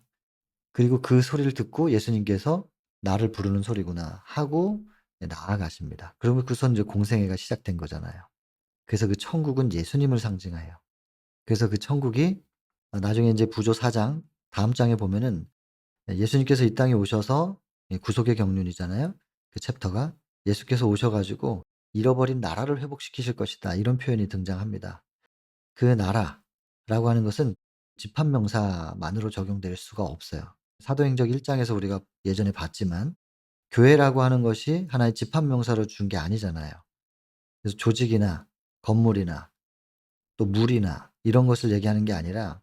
그리고 그 소리를 듣고 예수님께서 '나를 부르는 소리구나.' 하고 나아가십니다. 그러면 그선 이제 공생애가 시작된 거잖아요. 그래서 그 천국은 예수님을 상징해요. 그래서 그 천국이 나중에 인제 부조 4장 다음 장에 보면은 예수님께서 이 땅에 오셔서 구속의 경륜이잖아요. 그 챕터가 예수께서 오셔 가지고 "잃어버린 나라를 회복시키실 것이다." 이런 표현이 등장합니다. 그 나라라고 하는 것은 집합명사만으로 적용될 수가 없어요. 사도행적 1 장에서 우리가 예전에 봤지만 교회라고 하는 것이 하나의 집합명사로 준 게 아니잖아요. 그래서 조직이나 건물이나 또 물이나 이런 것을 얘기하는 게 아니라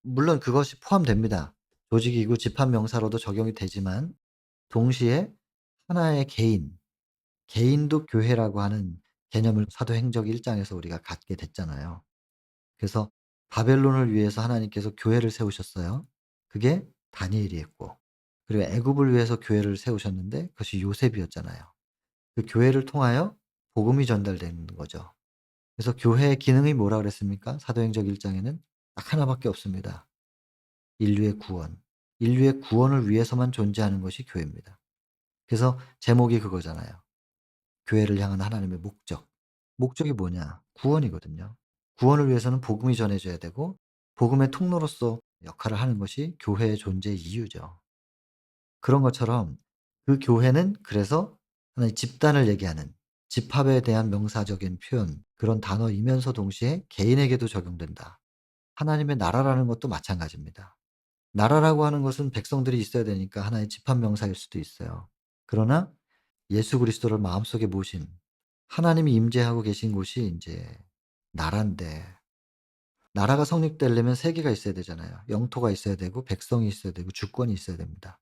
물론 그것이 포함됩니다. 조직이고 집합명사로도 적용이 되지만 동시에 하나의 개인, 개인도 교회라고 하는 개념을 사도행적 1 장에서 우리가 갖게 됐잖아요. 그래서 바벨론을 위해서 하나님께서 교회를 세우셨어요. 그게 다니엘이 했고 그리고 애굽을 위해서 교회를 세우셨는데 그것이 요셉이었잖아요. 그 교회를 통하여 복음이 전달되는 거죠. 그래서 교회의 기능이 뭐라 그랬습니까? 사도행적 1 장에는 딱 하나 밖에 없습니다. 인류의 구원. 인류의 구원을 위해서만 존재하는 것이 교회입니다. 그래서 제목이 그거잖아요. 교회를 향한 하나님의 목적. 목적이 뭐냐? 구원이거든요. 구원을 위해서는 복음이 전해져야 되고 복음의 통로로서 역할을 하는 것이 교회의 존재의 이유죠. 그런 것처럼 그 교회는 그래서 하나의 집단을 얘기하는 집합에 대한 명사적인 표현 그런 단어이면서 동시에 개인에게도 적용된다. 하나님의 나라라는 것도 마찬가지입니다. 나라라고 하는 것은 백성들이 있어야 되니까 하나의 집합 명사일 수도 있어요. 그러나 예수 그리스도를 마음속에 모신 하나님이 임재하고 계신 곳이 인제 나라인데 나라가 성립되려면 세 개가 있어야 되잖아요. 영토가 있어야 되고 백성이 있어야 되고 주권이 있어야 됩니다.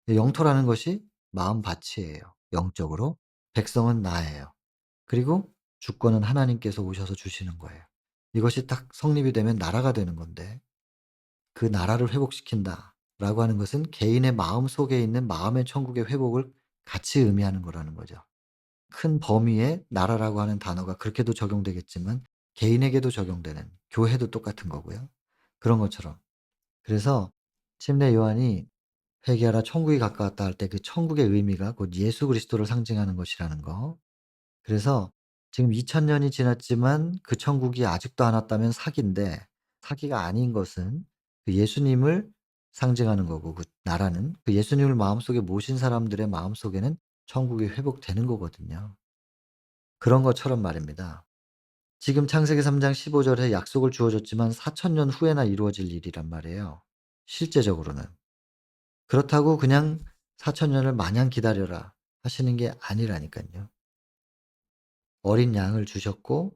영토라는 것이 마음밭이에요, 영적으로. 백성은 나예요. 그리고 주권은 하나님께서 오셔서 주시는 거예요. 이것이 딱 성립이 되면 나라가 되는 건데 그 나라를 회복시킨다라고 하는 것은 개인의 마음속에 있는 마음의 천국의 회복을 같이 의미하는 거라는 거죠. 큰 범위의 나라라고 하는 단어가 그렇게도 적용되겠지만 개인에게도 적용되는 교회도 똑같은 거고요. 그런 것처럼. 그래서 침례 요한이 "회개하라 천국이 가까웠다." 할 때 그 천국의 의미가 곧 예수 그리스도를 상징하는 것이라는 거. 그래서 지금 2000 년이 지났지만 그 천국이 아직도 안 왔다면 사기인데 사기가 아닌 것은 그 예수님을 상징하는 거고 그 나라는 그 예수님을 마음속에 모신 사람들의 마음속에는 천국이 회복되는 거거든요. 그런 것처럼 말입니다. 지금 창세기 3장 15 절에 약속을 주어 줬지만 4천 년 후에나 이루어질 일이란 말이에요, 실제적으로는. 그렇다고 그냥 4천 년을 마냥 기다려라 하시는 게 아니라니깐요. 어린 양을 주셨고,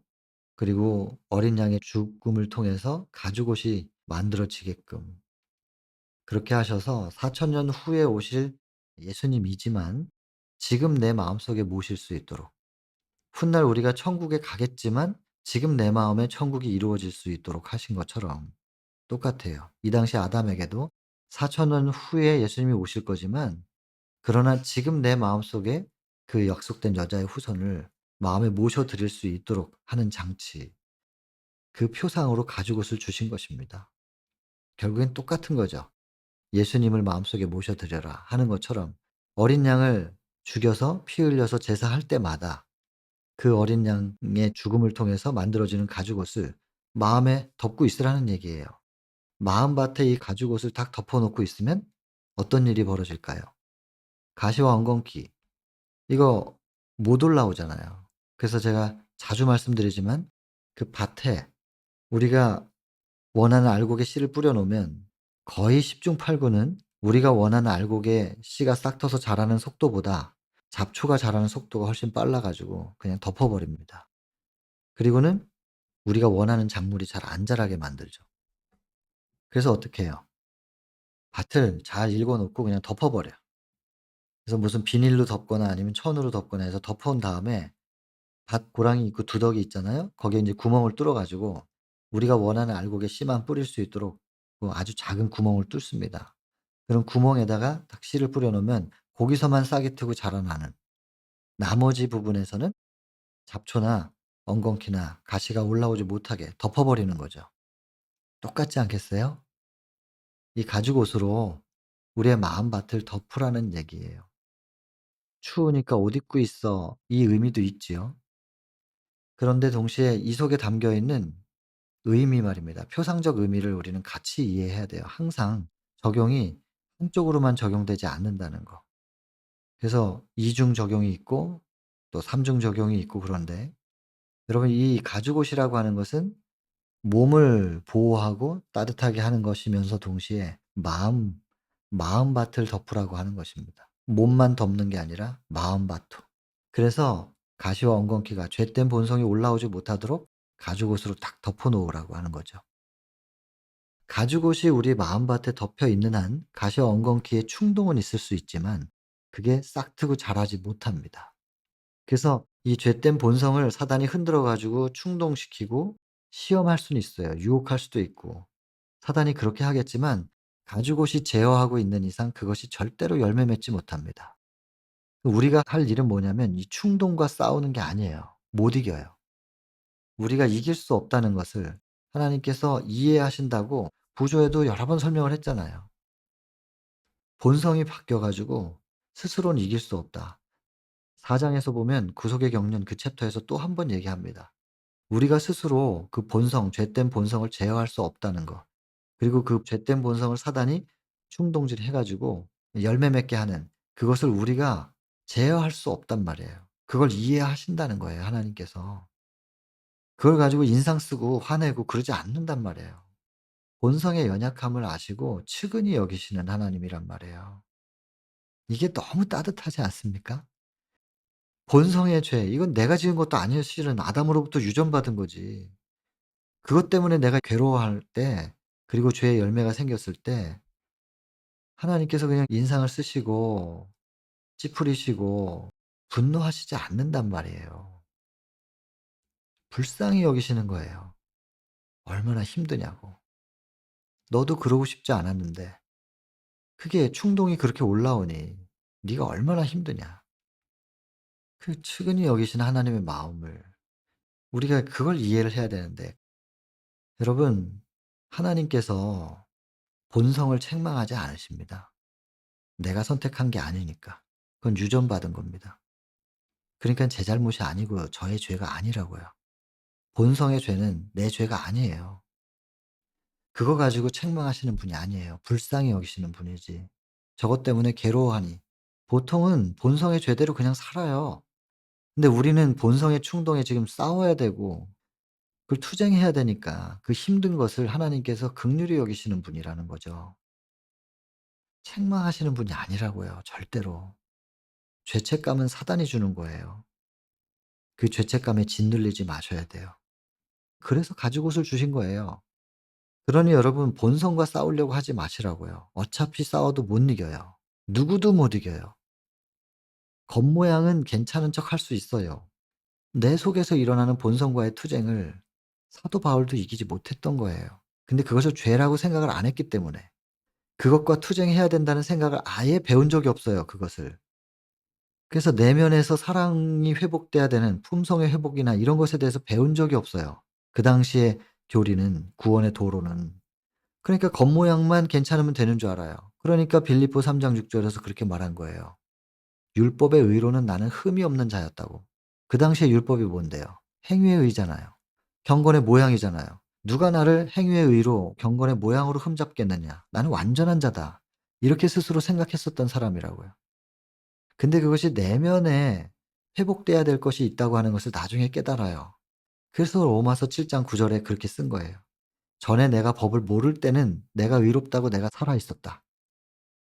그리고 어린 양의 죽음을 통해서 가죽옷이 만들어지게끔 그렇게 하셔서 4천 년 후에 오실 예수님이지만 지금 내 마음속에 모실 수 있도록, 훗날 우리가 천국에 가겠지만 지금 내 마음에 천국이 이루어질 수 있도록 하신 것처럼 똑같아요. 이 당시 아담에게도 4천 년 후에 예수님이 오실 거지만, 그러나 지금 내 마음속에 그 약속된 여자의 후손을 마음에 모셔 드릴 수 있도록 하는 장치, 그 표상으로 가죽옷을 주신 것입니다. 결국엔 똑같은 거죠. 예수님을 마음속에 모셔 드려라 하는 것처럼 어린 양을 죽여서 피 흘려서 제사할 때마다 그 어린 양의 죽음을 통해서 만들어지는 가죽옷을 마음에 덮고 있으라는 얘기예요. 마음밭에 이 가죽옷을 딱 덮어 놓고 있으면 어떤 일이 벌어질까요? 가시와 엉겅퀴, 이거 못 올라오잖아요. 그래서 제가 자주 말씀드리지만 그 밭에 우리가 원하는 알곡의 씨를 뿌려 놓으면 거의 10중 8 구는 우리가 원하는 알곡의 씨가 싹 터서 자라는 속도보다 잡초가 자라는 속도가 훨씬 빨라 가지고 그냥 덮어 버립니다. 그리고는 우리가 원하는 작물이 잘 안 자라게 만들죠. 그래서 어떻게 해요? 밭을 잘 일궈 놓고 그냥 덮어 버려요. 그래서 무슨 비닐로 덮거나 아니면 천으로 덮거나 해서 덮어 온 다음에 밭 고랑이 있고 두덕이 있잖아요. 거기에 인제 구멍을 뚫어 가지고 우리가 원하는 알곡의 씨만 뿌릴 수 있도록 아주 작은 구멍을 뚫습니다. 그런 구멍에다가 딱 씨를 뿌려 놓으면 거기서만 싹이 트고 자라나는, 나머지 부분에서는 잡초나 엉겅퀴나 가시가 올라오지 못하게 덮어 버리는 거죠. 똑같지 않겠어요? 이 가죽옷으로 우리의 마음밭을 덮으라는 얘기예요. "추우니까 옷 입고 있어." 이 의미도 있지요. 그런데 동시에 이 속에 담겨 있는 의미 말입니다. 표상적 의미를 우리는 같이 이해해야 돼요. 항상 적용이 한쪽으로만 적용되지 않는다는 거. 그래서 이중 적용이 있고 또 삼중 적용이 있고, 그런데 여러분, 이 가죽옷이라고 하는 것은 몸을 보호하고 따뜻하게 하는 것이면서 동시에 마음밭을 덮으라고 하는 것입니다. 몸만 덮는 게 아니라 마음밭도. 그래서 가시와 엉겅퀴가 죄된 본성이 올라오지 못하도록 가죽옷으로 딱 덮어 놓으라고 하는 거죠. 가죽옷이 우리 마음밭에 덮여 있는 한 가시와 엉겅퀴의 충동은 있을 수 있지만 그게 싹트고 자라지 못합니다. 그래서 이 죄된 본성을 사단이 흔들어 가지고 충동시키고 시험할 수는 있어요. 유혹할 수도 있고. 사단이 그렇게 하겠지만 가죽옷이 제어하고 있는 이상 그것이 절대로 열매 맺지 못합니다. 우리가 할 일은 뭐냐면 이 충동과 싸우는 게 아니에요. 못 이겨요. 우리가 이길 수 없다는 것을 하나님께서 이해하신다고 부조에도 여러 번 설명을 했잖아요. 본성이 바뀌어 가지고 스스로는 이길 수 없다. 4 장에서 보면 구속의 경륜 그 챕터에서 또 한 번 얘기합니다. 우리가 스스로 그 본성, 죄된 본성을 제어할 수 없다는 거. 그리고 그 죄된 본성을 사단이 충동질해 가지고 열매 맺게 하는 그것을 우리가 제어할 수 없단 말이에요. 그걸 이해하신다는 거예요, 하나님께서. 그걸 가지고 인상 쓰고 화내고 그러지 않는단 말이에요. 본성의 연약함을 아시고 측은히 여기시는 하나님이란 말이에요. 이게 너무 따뜻하지 않습니까? 본성의 죄, 이건 내가 지은 것도 아니에요. 실은 아담으로부터 유전받은 거지. 그것 때문에 내가 괴로워할 때, 그리고 죄의 열매가 생겼을 때 하나님께서 그냥 인상을 쓰시고 찌푸리시고 분노하시지 않는단 말이에요. 불쌍히 여기시는 거예요. 얼마나 힘드냐고. 너도 그러고 싶지 않았는데 그게 충동이 그렇게 올라오니 네가 얼마나 힘드냐. 그 측은히 여기시는 하나님의 마음을 우리가 그걸 이해를 해야 되는데, 여러분, 하나님께서 본성을 책망하지 않으십니다. 내가 선택한 게 아니니까. 그건 유전받은 겁니다. 그러니깐 제 잘못이 아니고요. 저의 죄가 아니라고요. 본성의 죄는 내 죄가 아니에요. 그거 가지고 책망하시는 분이 아니에요. 불쌍히 여기시는 분이지. 저것 때문에 괴로워하니 보통은 본성의 죄대로 그냥 살아요. 근데 우리는 본성의 충동에 지금 싸워야 되고 그걸 투쟁해야 되니까 그 힘든 것을 하나님께서 긍휼히 여기시는 분이라는 거죠. 책망하시는 분이 아니라고요, 절대로. 죄책감은 사단이 주는 거예요. 그 죄책감에 짓눌리지 마셔야 돼요. 그래서 가죽옷을 주신 거예요. 그러니 여러분 본성과 싸우려고 하지 마시라고요. 어차피 싸워도 못 이겨요. 누구도 못 이겨요. 겉모양은 괜찮은 척 할 수 있어요. 내 속에서 일어나는 본성과의 투쟁을 사도 바울도 이기지 못했던 거예요. 근데 그것을 죄라고 생각을 안 했기 때문에 그것과 투쟁해야 된다는 생각을 아예 배운 적이 없어요, 그것을. 그래서 내면에서 사랑이 회복돼야 되는 품성의 회복이나 이런 것에 대해서 배운 적이 없어요. 그 당시에 교리는 구원의 도로는. 그러니까 겉모양만 괜찮으면 되는 줄 알아요. 그러니까 빌립보 3장 6 절에서 그렇게 말한 거예요. 율법의 의로는 나는 흠이 없는 자였다고. 그 당시에 율법이 뭔데요? 행위의 의잖아요. 경건의 모양이잖아요. 누가 나를 행위의 의로 경건의 모양으로 흠잡겠느냐. 나는 완전한 자다. 이렇게 스스로 생각했었던 사람이라고요. 근데 그것이 내면에 회복돼야 될 것이 있다고 하는 것을 나중에 깨달아요. 그래서 로마서 7장 9 절에 그렇게 쓴 거예요. 전에 내가 법을 모를 때는 내가 의롭다고 내가 살아 있었다.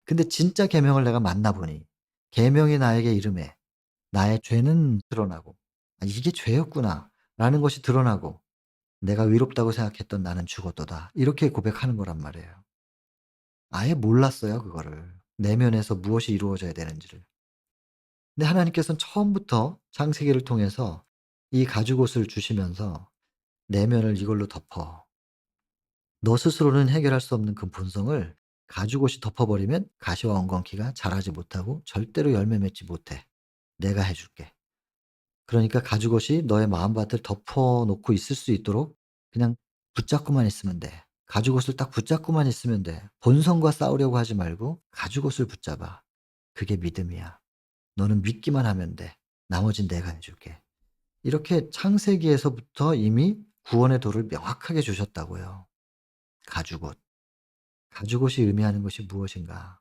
근데 진짜 계명을 내가 만나 보니 계명이 나에게 이르매 나의 죄는 드러나고 '아 이게 죄였구나.'라는 것이 드러나고 '내가 의롭다고 생각했던 나는 죽었도다.' 이렇게 고백하는 거란 말이에요. 아예 몰랐어요 그거를. 내면에서 무엇이 이루어져야 되는지를. 근데 하나님께서는 처음부터 창세기를 통해서 이 가죽옷을 주시면서 내면을 이걸로 덮어. 너 스스로는 해결할 수 없는 그 본성을 가죽옷이 덮어버리면 가시와 엉겅퀴가 자라지 못하고 절대로 열매 맺지 못해. 내가 해 줄게. 그러니까 가죽옷이 너의 마음밭을 덮어 놓고 있을 수 있도록 그냥 붙잡고만 있으면 돼. 가죽옷을 딱 붙잡고만 있으면 돼. 본성과 싸우려고 하지 말고 가죽옷을 붙잡아. 그게 믿음이야. 너는 믿기만 하면 돼. 나머진 내가 해 줄게. 이렇게 창세기에서부터 이미 구원의 도를 명확하게 주셨다고요. 가죽옷. 가죽옷이 의미하는 것이 무엇인가?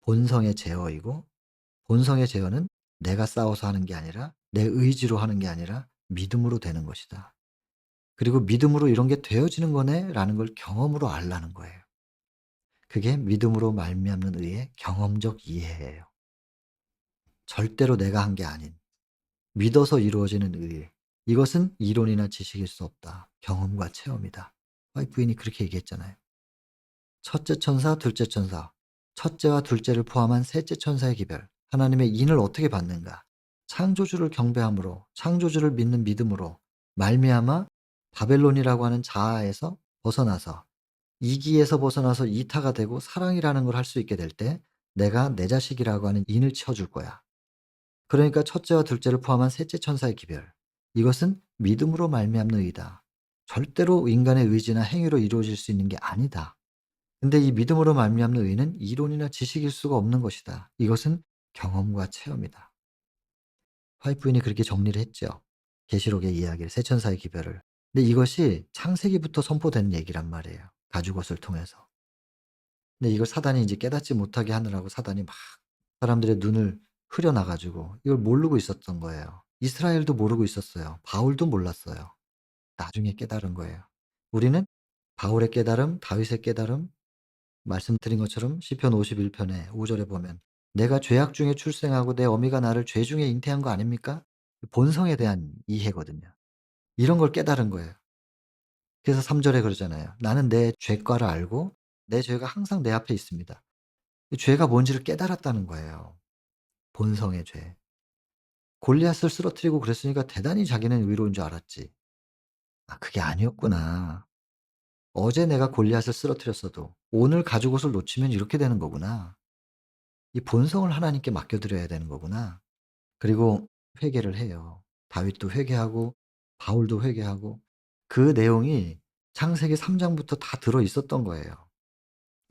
본성의 제어이고 본성의 제어는 내가 싸워서 하는 게 아니라 내 의지로 하는 게 아니라 믿음으로 되는 것이다. 그리고 '믿음으로 이런 게 되어지는 거네.'라는 걸 경험으로 알라는 거예요. 그게 믿음으로 말미암는 의의 경험적 이해예요. 절대로 내가 한 게 아닌 믿어서 이루어지는 의. 이것은 이론이나 지식일 수 없다. 경험과 체험이다. 와이프인이 그렇게 얘기했잖아요. 첫째 천사, 둘째 천사. 첫째와 둘째를 포함한 셋째 천사의 기별. 하나님의 인을 어떻게 받는가? 창조주를 경배함으로, 창조주를 믿는 믿음으로 말미암아 바벨론이라고 하는 자아에서 벗어나서 이기에서 벗어나서 이타가 되고 사랑이라는 걸 할 수 있게 될 때 내가 내 자식이라고 하는 인을 치어 줄 거야. 그러니까 첫째와 둘째를 포함한 셋째 천사의 기별. 이것은 믿음으로 말미암는 의다. 절대로 인간의 의지나 행위로 이루어질 수 있는 게 아니다. 근데 이 믿음으로 말미암는 의는 이론이나 지식일 수가 없는 것이다. 이것은 경험과 체험이다. 화이프인이 그렇게 정리를 했죠. 계시록의 이야기를 세 천사의 기별을. 근데 이것이 창세기부터 선포된 얘기란 말이에요. 가죽옷을 통해서. 근데 이걸 사단이 이제 깨닫지 못하게 하느라고 사단이 막 사람들의 눈을 흐려놔 가지고 이걸 모르고 있었던 거예요. 이스라엘도 모르고 있었어요. 바울도 몰랐어요. 나중에 깨달은 거예요. 우리는 바울의 깨달음, 다윗의 깨달음, 말씀드린 것처럼 시편 51 편에 5 절에 보면 "내가 죄악 중에 출생하고 내 어미가 나를 죄 중에 잉태한 거 아닙니까?" 본성에 대한 이해거든요. 이런 걸 깨달은 거예요. 그래서 3 절에 그러잖아요. "나는 내 죄과를 알고 내 죄가 항상 내 앞에 있습니다." 이 죄가 뭔지를 깨달았다는 거예요. 본성의 죄. 골리앗을 쓰러뜨리고 그랬으니까 대단히 자기는 의로운 줄 알았지. '아 그게 아니었구나. 어제 내가 골리앗을 쓰러뜨렸어도 오늘 가죽옷을 놓치면 이렇게 되는 거구나. 이 본성을 하나님께 맡겨 드려야 되는 거구나.' 그리고 회개를 해요. 다윗도 회개하고 바울도 회개하고 그 내용이 창세기 3 장부터 다 들어 있었던 거예요.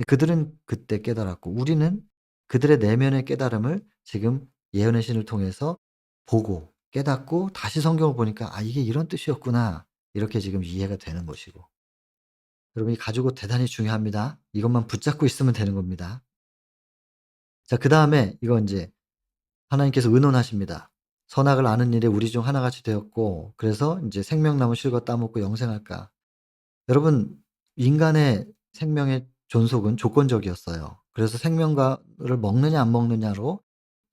그들은 그때 깨달았고 우리는 그들의 내면의 깨달음을 지금 예언의 신을 통해서 보고 깨닫고 다시 성경을 보니까 '아 이게 이런 뜻이었구나.' 이렇게 지금 이해가 되는 것이고. 여러분 이 가죽옷 대단히 중요합니다. 이것만 붙잡고 있으면 되는 겁니다. 자 그다음에 이거 인제 하나님께서 의논하십니다. 선악을 아는 일에 우리 중 하나같이 되었고 그래서 인제 생명나무 실과 따먹고 영생할까. 여러분 인간의 생명의 존속은 조건적이었어요. 그래서 생명과를 먹느냐 안 먹느냐로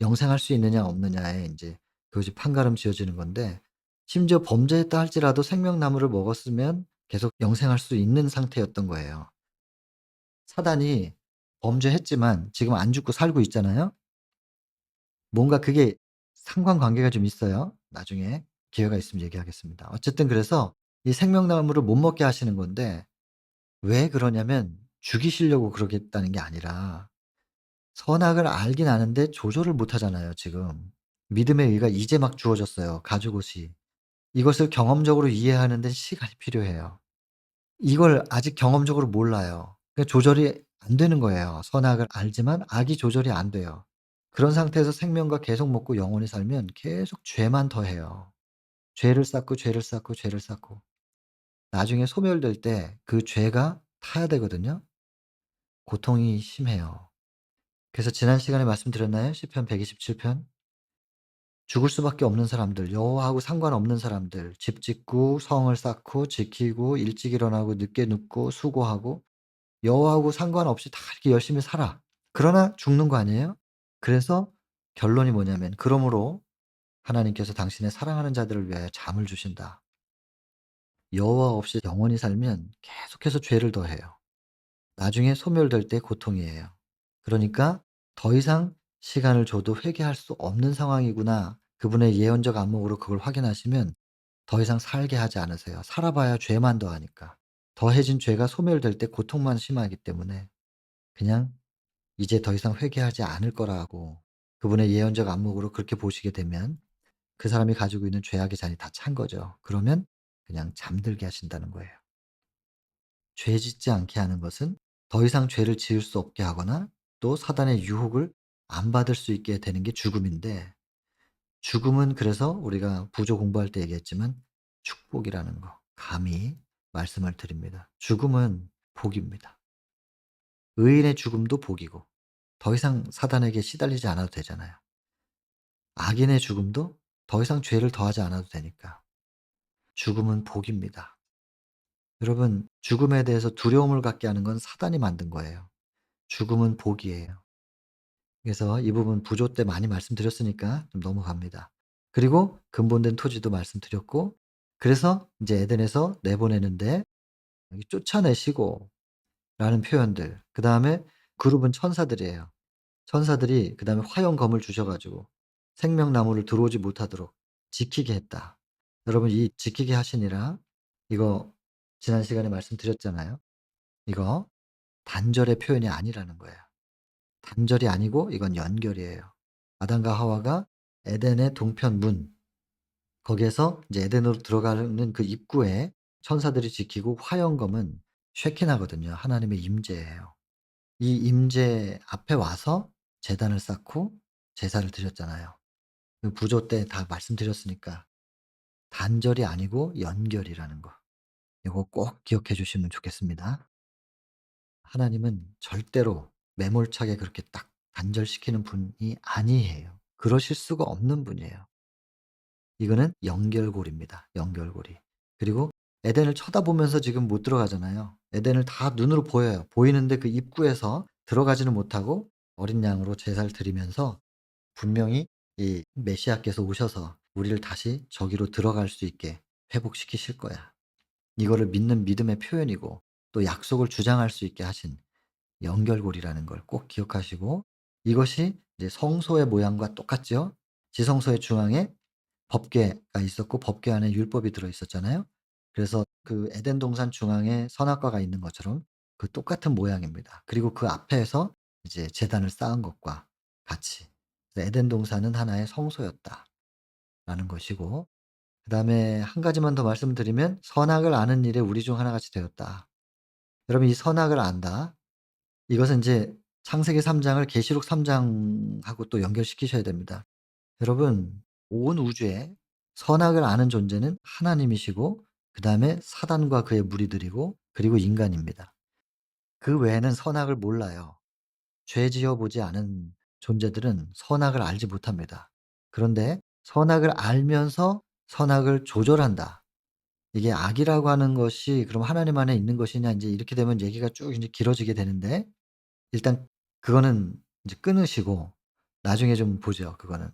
영생할 수 있느냐 없느냐에 인제 그것이 판가름 지어지는 건데 심지어 범죄했다 할지라도 생명나무를 먹었으면 계속 영생할 수 있는 상태였던 거예요. 사단이 범죄했지만 지금 안 죽고 살고 있잖아요. 뭔가 그게 상관관계가 좀 있어요. 나중에 기회가 있으면 얘기하겠습니다. 어쨌든 그래서 이 생명나무를 못 먹게 하시는 건데 왜 그러냐면 죽이시려고 그러겠다는 게 아니라 선악을 알긴 아는데 조절을 못 하잖아요 지금. 믿음의 의가 이제 막 주어졌어요 가죽옷이. 이것을 경험적으로 이해하는 데는 시간이 필요해요. 이걸 아직 경험적으로 몰라요. 그러니까 조절이 안 되는 거예요. 선악을 알지만 악이 조절이 안 돼요. 그런 상태에서 생명과 계속 먹고 영원히 살면 계속 죄만 더해요. 죄를 쌓고 죄를 쌓고 죄를 쌓고 나중에 소멸될 때 그 죄가 타야 되거든요. 고통이 심해요. 그래서 지난 시간에 말씀드렸나요? 시편 127 편? 죽을 수밖에 없는 사람들, 여호와하고 상관없는 사람들, 집 짓고 성을 쌓고 지키고 일찍 일어나고 늦게 눕고 수고하고 여호와하고 상관없이 다 이렇게 열심히 살아. 그러나 죽는 거 아니에요? 그래서 결론이 뭐냐면 그러므로 하나님께서 당신의 사랑하는 자들을 위하여 잠을 주신다. 여호와 없이 영원히 살면 계속해서 죄를 더해요. 나중에 소멸될 때 고통이에요. 그러니까 더 이상 시간을 줘도 회개할 수 없는 상황이구나. 그분의 예언적 안목으로 그걸 확인하시면 더 이상 살게 하지 않으세요. 살아봐야 죄만 더하니까. 더해진 죄가 소멸될 때 고통만 심하기 때문에 그냥 이제 더 이상 회개하지 않을 거라고 그분의 예언적 안목으로 그렇게 보시게 되면 그 사람이 가지고 있는 죄악의 잔이 다 찬 거죠. 그러면 그냥 잠들게 하신다는 거예요. 죄 짓지 않게 하는 것은 더 이상 죄를 지을 수 없게 하거나 또 사단의 유혹을 안 받을 수 있게 되는 게 죽음인데 죽음은 그래서 우리가 부조 공부할 때 얘기했지만 축복이라는 거 감히 말씀을 드립니다. 죽음은 복입니다. 의인의 죽음도 복이고 더 이상 사단에게 시달리지 않아도 되잖아요. 악인의 죽음도 더 이상 죄를 더하지 않아도 되니까. 죽음은 복입니다. 여러분 죽음에 대해서 두려움을 갖게 하는 건 사단이 만든 거예요. 죽음은 복이에요. 그래서 이 부분 부조 때 많이 말씀드렸으니까 좀 넘어갑니다. 그리고 근본된 토지도 말씀드렸고 그래서 인제 에덴에서 내보내는데 여기 쫓아내시고 라는 표현들 그다음에 그룹은 천사들이에요. 천사들이 그다음에 화염검을 주셔 가지고 생명나무를 들어오지 못하도록 지키게 했다. 여러분 이 지키게 하시니라 이거 지난 시간에 말씀드렸잖아요. 이거 단절의 표현이 아니라는 거예요. 단절이 아니고 이건 연결이에요. 아담과 하와가 에덴의 동편 문 거기에서 이제 에덴으로 들어가는 그 입구에 천사들이 지키고 화영검은 쉐키나거든요. 하나님의 임재예요. 이 임재 앞에 와서 제단을 쌓고 제사를 드렸잖아요. 그 부조 때 다 말씀드렸으니까 단절이 아니고 연결이라는 거. 이거 꼭 기억해 주시면 좋겠습니다. 하나님은 절대로 매몰차게 그렇게 딱 단절시키는 분이 아니에요. 그러실 수가 없는 분이에요. 이거는 연결고리입니다, 연결고리. 그리고 에덴을 쳐다보면서 지금 못 들어가잖아요. 에덴을 다 눈으로 보여요. 보이는데 그 입구에서 들어가지는 못하고 어린 양으로 제사를 드리면서 분명히 이 메시아께서 오셔서 우리를 다시 저기로 들어갈 수 있게 회복시키실 거야. 이거를 믿는 믿음의 표현이고 또 약속을 주장할 수 있게 하신 연결고리라는 걸 꼭 기억하시고 이것이 이제 성소의 모양과 똑같죠. 지성소의 중앙에 법궤가 있었고 법궤 안에 율법이 들어 있었잖아요. 그래서 그 에덴 동산 중앙에 선악과가 있는 것처럼 그 똑같은 모양입니다. 그리고 그 앞에서 이제 제단을 쌓은 것과 같이 그래서 에덴 동산은 하나의 성소였다라는 것이고 그다음에 한 가지만 더 말씀드리면 선악을 아는 일에 우리 중 하나같이 되었다. 여러분 이 선악을 안다. 이것은 인제 창세기 3 장을 계시록 3 장하고 또 연결시키셔야 됩니다. 여러분 온 우주에 선악을 아는 존재는 하나님이시고 그다음에 사단과 그의 무리들이고 그리고 인간입니다. 그 외에는 선악을 몰라요. 죄 지어 보지 않은 존재들은 선악을 알지 못합니다. 그런데 선악을 알면서 선악을 조절한다. 이게 악이라고 하는 것이 그럼 하나님 안에 있는 것이냐 인제 이렇게 되면 얘기가 쭉 인제 길어지게 되는데 일단 그거는 인제 끊으시고 나중에 좀 보죠 그거는.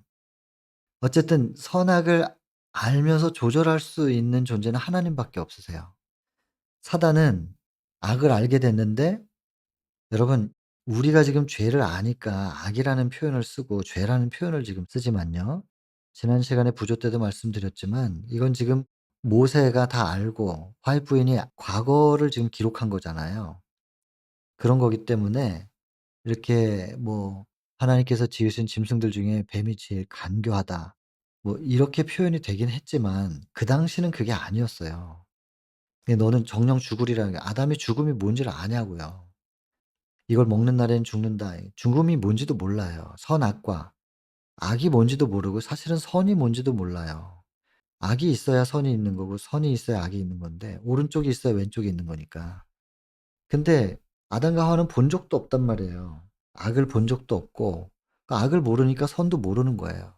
어쨌든 선악을 알면서 조절할 수 있는 존재는 하나님 밖에 없으세요. 사단은 악을 알게 됐는데 여러분 우리가 지금 죄를 아니까 악이라는 표현을 쓰고 죄라는 표현을 지금 쓰지만요. 지난 시간에 부조 때도 말씀드렸지만 이건 지금 모세가 다 알고 화해 부인이 과거를 지금 기록한 거잖아요. 그런 거기 때문에 이렇게 뭐 하나님께서 지으신 짐승들 중에 뱀이 제일 간교하다. 뭐 이렇게 표현이 되긴 했지만 그 당시는 그게 아니었어요. 근데 너는 정령 죽으리라는 게 아담이 죽음이 뭔지를 아냐고요. 이걸 먹는 날에는 죽는다. 죽음이 뭔지도 몰라요. 선악과 악이 뭔지도 모르고 사실은 선이 뭔지도 몰라요. 악이 있어야 선이 있는 거고 선이 있어야 악이 있는 건데 오른쪽이 있어야 왼쪽이 있는 거니까. 근데 아담과 하와는 본 적도 없단 말이에요. 악을 본 적도 없고 그러니까 악을 모르니까 선도 모르는 거예요.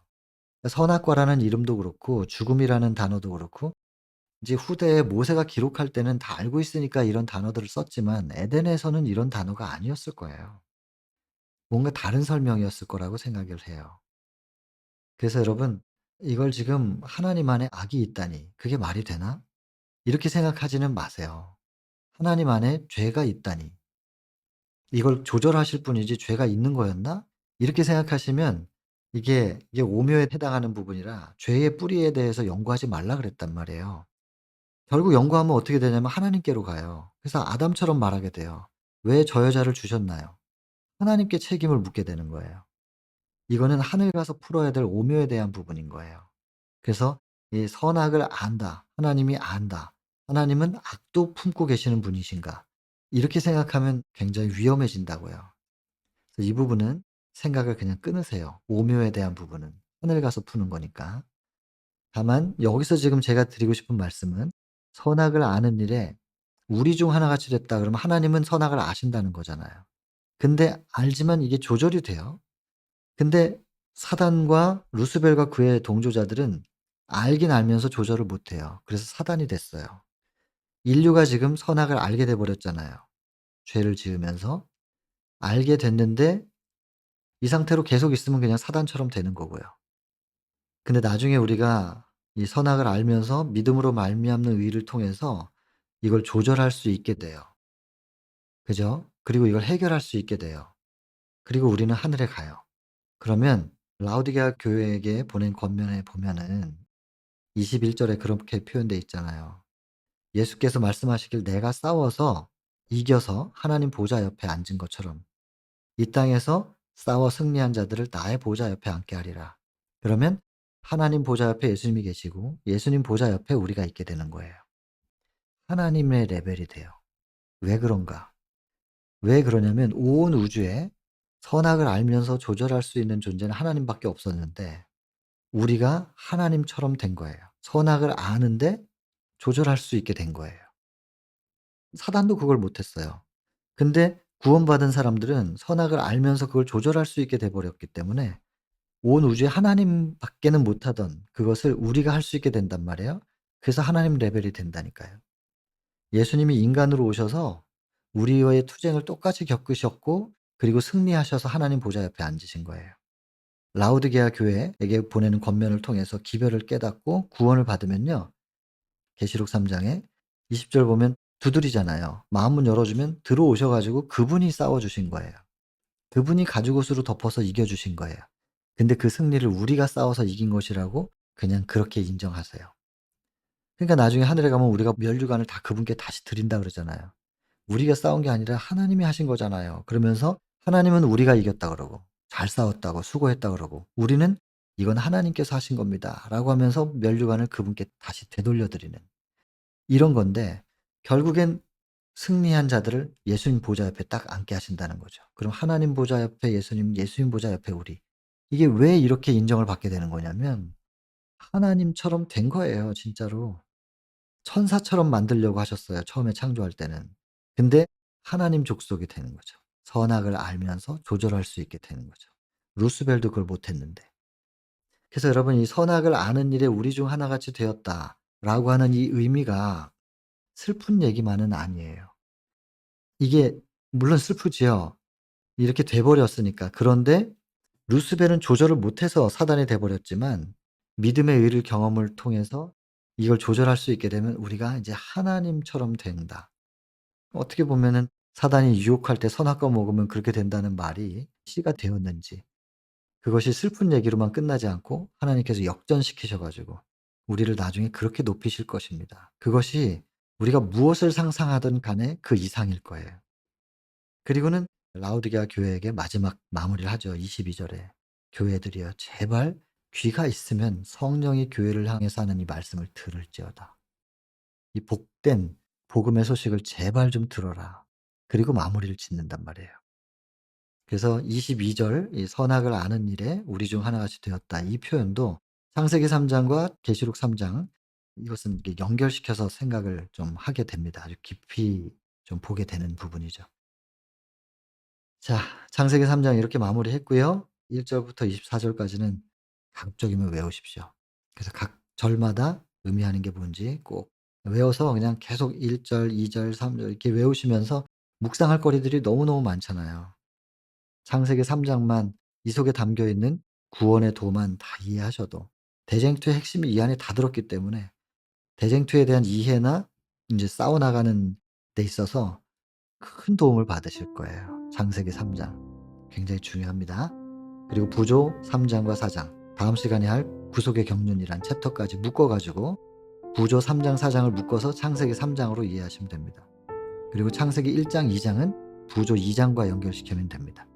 선악과라는 이름도 그렇고 죽음이라는 단어도 그렇고 이제 후대에 모세가 기록할 때는 다 알고 있으니까 이런 단어들을 썼지만 에덴에서는 이런 단어가 아니었을 거예요. 뭔가 다른 설명이었을 거라고 생각을 해요. 그래서 여러분 이걸 지금 '하나님 안에 악이 있다니 그게 말이 되나?' 이렇게 생각하지는 마세요. '하나님 안에 죄가 있다니 이걸 조절하실 분이지 죄가 있는 거였나?' 이렇게 생각하시면 이게 오묘에 해당하는 부분이라 죄의 뿌리에 대해서 연구하지 말라 그랬단 말이에요. 결국 연구하면 어떻게 되냐면 하나님께로 가요. 그래서 아담처럼 말하게 돼요. "왜 저 여자를 주셨나요?" 하나님께 책임을 묻게 되는 거예요. 이거는 하늘 가서 풀어야 될 오묘에 대한 부분인 거예요. 그래서 이 선악을 안다. 하나님이 안다. 하나님은 악도 품고 계시는 분이신가. 이렇게 생각하면 굉장히 위험해진다고요. 그래서 이 부분은 생각을 그냥 끊으세요. 오묘에 대한 부분은. 하늘 가서 푸는 거니까. 다만 여기서 지금 제가 드리고 싶은 말씀은 선악을 아는 일에 우리 중 하나가 치렸다 그러면 하나님은 선악을 아신다는 거잖아요. 근데 알지만 이게 조절이 돼요. 근데 사단과 루스벨과 그의 동조자들은 알긴 알면서 조절을 못 해요. 그래서 사단이 됐어요. 인류가 지금 선악을 알게 돼 버렸잖아요. 죄를 지으면서 알게 됐는데 이 상태로 계속 있으면 그냥 사단처럼 되는 거고요. 근데 나중에 우리가 이 선악을 알면서 믿음으로 말미암는 의를 통해서 이걸 조절할 수 있게 돼요. 그죠? 그리고 이걸 해결할 수 있게 돼요. 그리고 우리는 하늘에 가요. 그러면 라우디게아 교회에게 보낸 권면에 보면은 21 절에 그렇게 표현되어 있잖아요. 예수께서 말씀하시길 "내가 싸워서 이겨서 하나님 보좌 옆에 앉은 것처럼 이 땅에서 싸워 승리한 자들을 나의 보좌 옆에 앉게 하리라." 그러면 하나님 보좌 옆에 예수님이 계시고 예수님 보좌 옆에 우리가 있게 되는 거예요. 하나님의 레벨이 돼요. 왜 그런가? 왜 그러냐면 온 우주에 선악을 알면서 조절할 수 있는 존재는 하나님밖에 없었는데 우리가 하나님처럼 된 거예요. 선악을 아는데 조절할 수 있게 된 거예요. 사단도 그걸 못 했어요. 근데 구원받은 사람들은 선악을 알면서 그걸 조절할 수 있게 돼 버렸기 때문에 온 우주에 하나님밖에는 못하던 그것을 우리가 할 수 있게 된단 말이에요. 그래서 하나님 레벨이 된다니까요. 예수님이 인간으로 오셔서 우리와의 투쟁을 똑같이 겪으셨고 그리고 승리하셔서 하나님 보좌 옆에 앉으신 거예요. 라우디게아 교회에게 보내는 권면을 통해서 기별을 깨닫고 구원을 받으면요. 계시록 3 장에 20절 보면 두드리잖아요. 마음문 열어 주면 들어오셔 가지고 그분이 싸워 주신 거예요. 그분이 가죽옷으로 덮어서 이겨 주신 거예요. 근데 그 승리를 우리가 싸워서 이긴 것이라고 그냥 그렇게 인정하세요. 그러니까 나중에 하늘에 가면 우리가 면류관을 다 그분께 다시 드린다 그러잖아요. 우리가 싸운 게 아니라 하나님이 하신 거잖아요. 그러면서 하나님은 우리가 이겼다 그러고 잘 싸웠다고 수고했다 그러고 우리는 "이건 하나님께서 하신 겁니다."라고 하면서 면류관을 그분께 다시 되돌려 드리는 이런 건데 결국엔 승리한 자들을 예수님 보좌 옆에 딱 앉게 하신다는 거죠. 그럼 하나님 보좌 옆에 예수님, 예수님 보좌 옆에 우리. 이게 왜 이렇게 인정을 받게 되는 거냐면 하나님처럼 된 거예요 진짜로. 천사처럼 만들려고 하셨어요 처음에 창조할 때는. 근데 하나님 족속이 되는 거죠. 선악을 알면서 조절할 수 있게 되는 거죠. 루스벨도 그걸 못 했는데. 그래서 여러분 이 '선악을 아는 일에 우리 중 하나같이 되었다.'라고 하는 이 의미가 슬픈 얘기만은 아니에요. 이게 물론 슬프지요. 이렇게 돼 버렸으니까. 그런데 루스벨은 조절을 못해서 사단이 돼 버렸지만 믿음의 의를 경험을 통해서 이걸 조절할 수 있게 되면 우리가 이제 하나님처럼 된다. 어떻게 보면은 사단이 유혹할 때 선악과 먹으면 그렇게 된다는 말이 씨가 되었는지 그것이 슬픈 얘기로만 끝나지 않고 하나님께서 역전시키셔 가지고 우리를 나중에 그렇게 높이실 것입니다. 그것이 우리가 무엇을 상상하든 간에 그 이상일 거예요. 그리고는 라오디게아 교회에게 마지막 마무리를 하죠. 22 절에. "교회들이여 제발 귀가 있으면 성령이 교회를 향해서 하는 이 말씀을 들을지어다." 이 복된 복음의 소식을 제발 좀 들어라. 그리고 마무리를 짓는단 말이에요. 그래서 22절 이 "선악을 아는 일에 우리 중 하나같이 되었다." 이 표현도 창세기 3 장과 계시록 3장 이것은 이렇게 연결시켜서 생각을 좀 하게 됩니다. 아주 깊이 좀 보게 되는 부분이죠. 자, 창세기 3장 이렇게 마무리했고요. 1 절부터 24 절까지는 가급적이면 외우십시오. 그래서 각 절마다 의미하는 게 뭔지 꼭 외워서 그냥 계속 1 절, 2 절, 3절 이렇게 외우시면서 묵상할 거리들이 너무너무 많잖아요. 창세기 3 장만 이 속에 담겨 있는 구원의 도만 다 이해하셔도 대쟁투의 핵심이 이 안에 다 들었기 때문에 대쟁투에 대한 이해나 인제 싸워 나가는 데 있어서 큰 도움을 받으실 거예요. 창세기 3 장. 굉장히 중요합니다. 그리고 부조 3 장과 4 장. 다음 시간에 할 구속의 경륜이란 챕터까지 묶어 가지고 부조 3 장, 4 장을 묶어서 창세기 3 장으로 이해하시면 됩니다. 그리고 창세기 1 장, 2 장은 부조 2 장과 연결시키면 됩니다.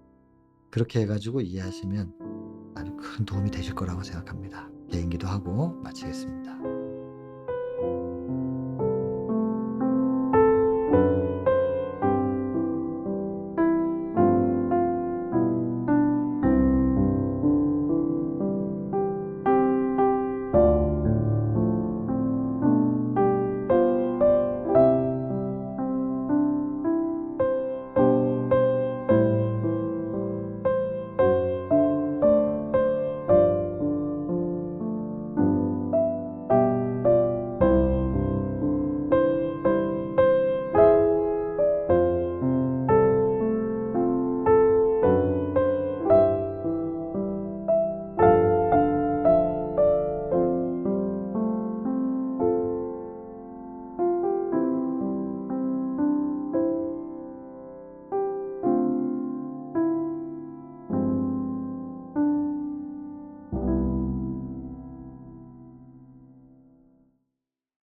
그렇게 해 가지고 이해하시면 아주 큰 도움이 되실 거라고 생각합니다. 개인기도 하고 마치겠습니다.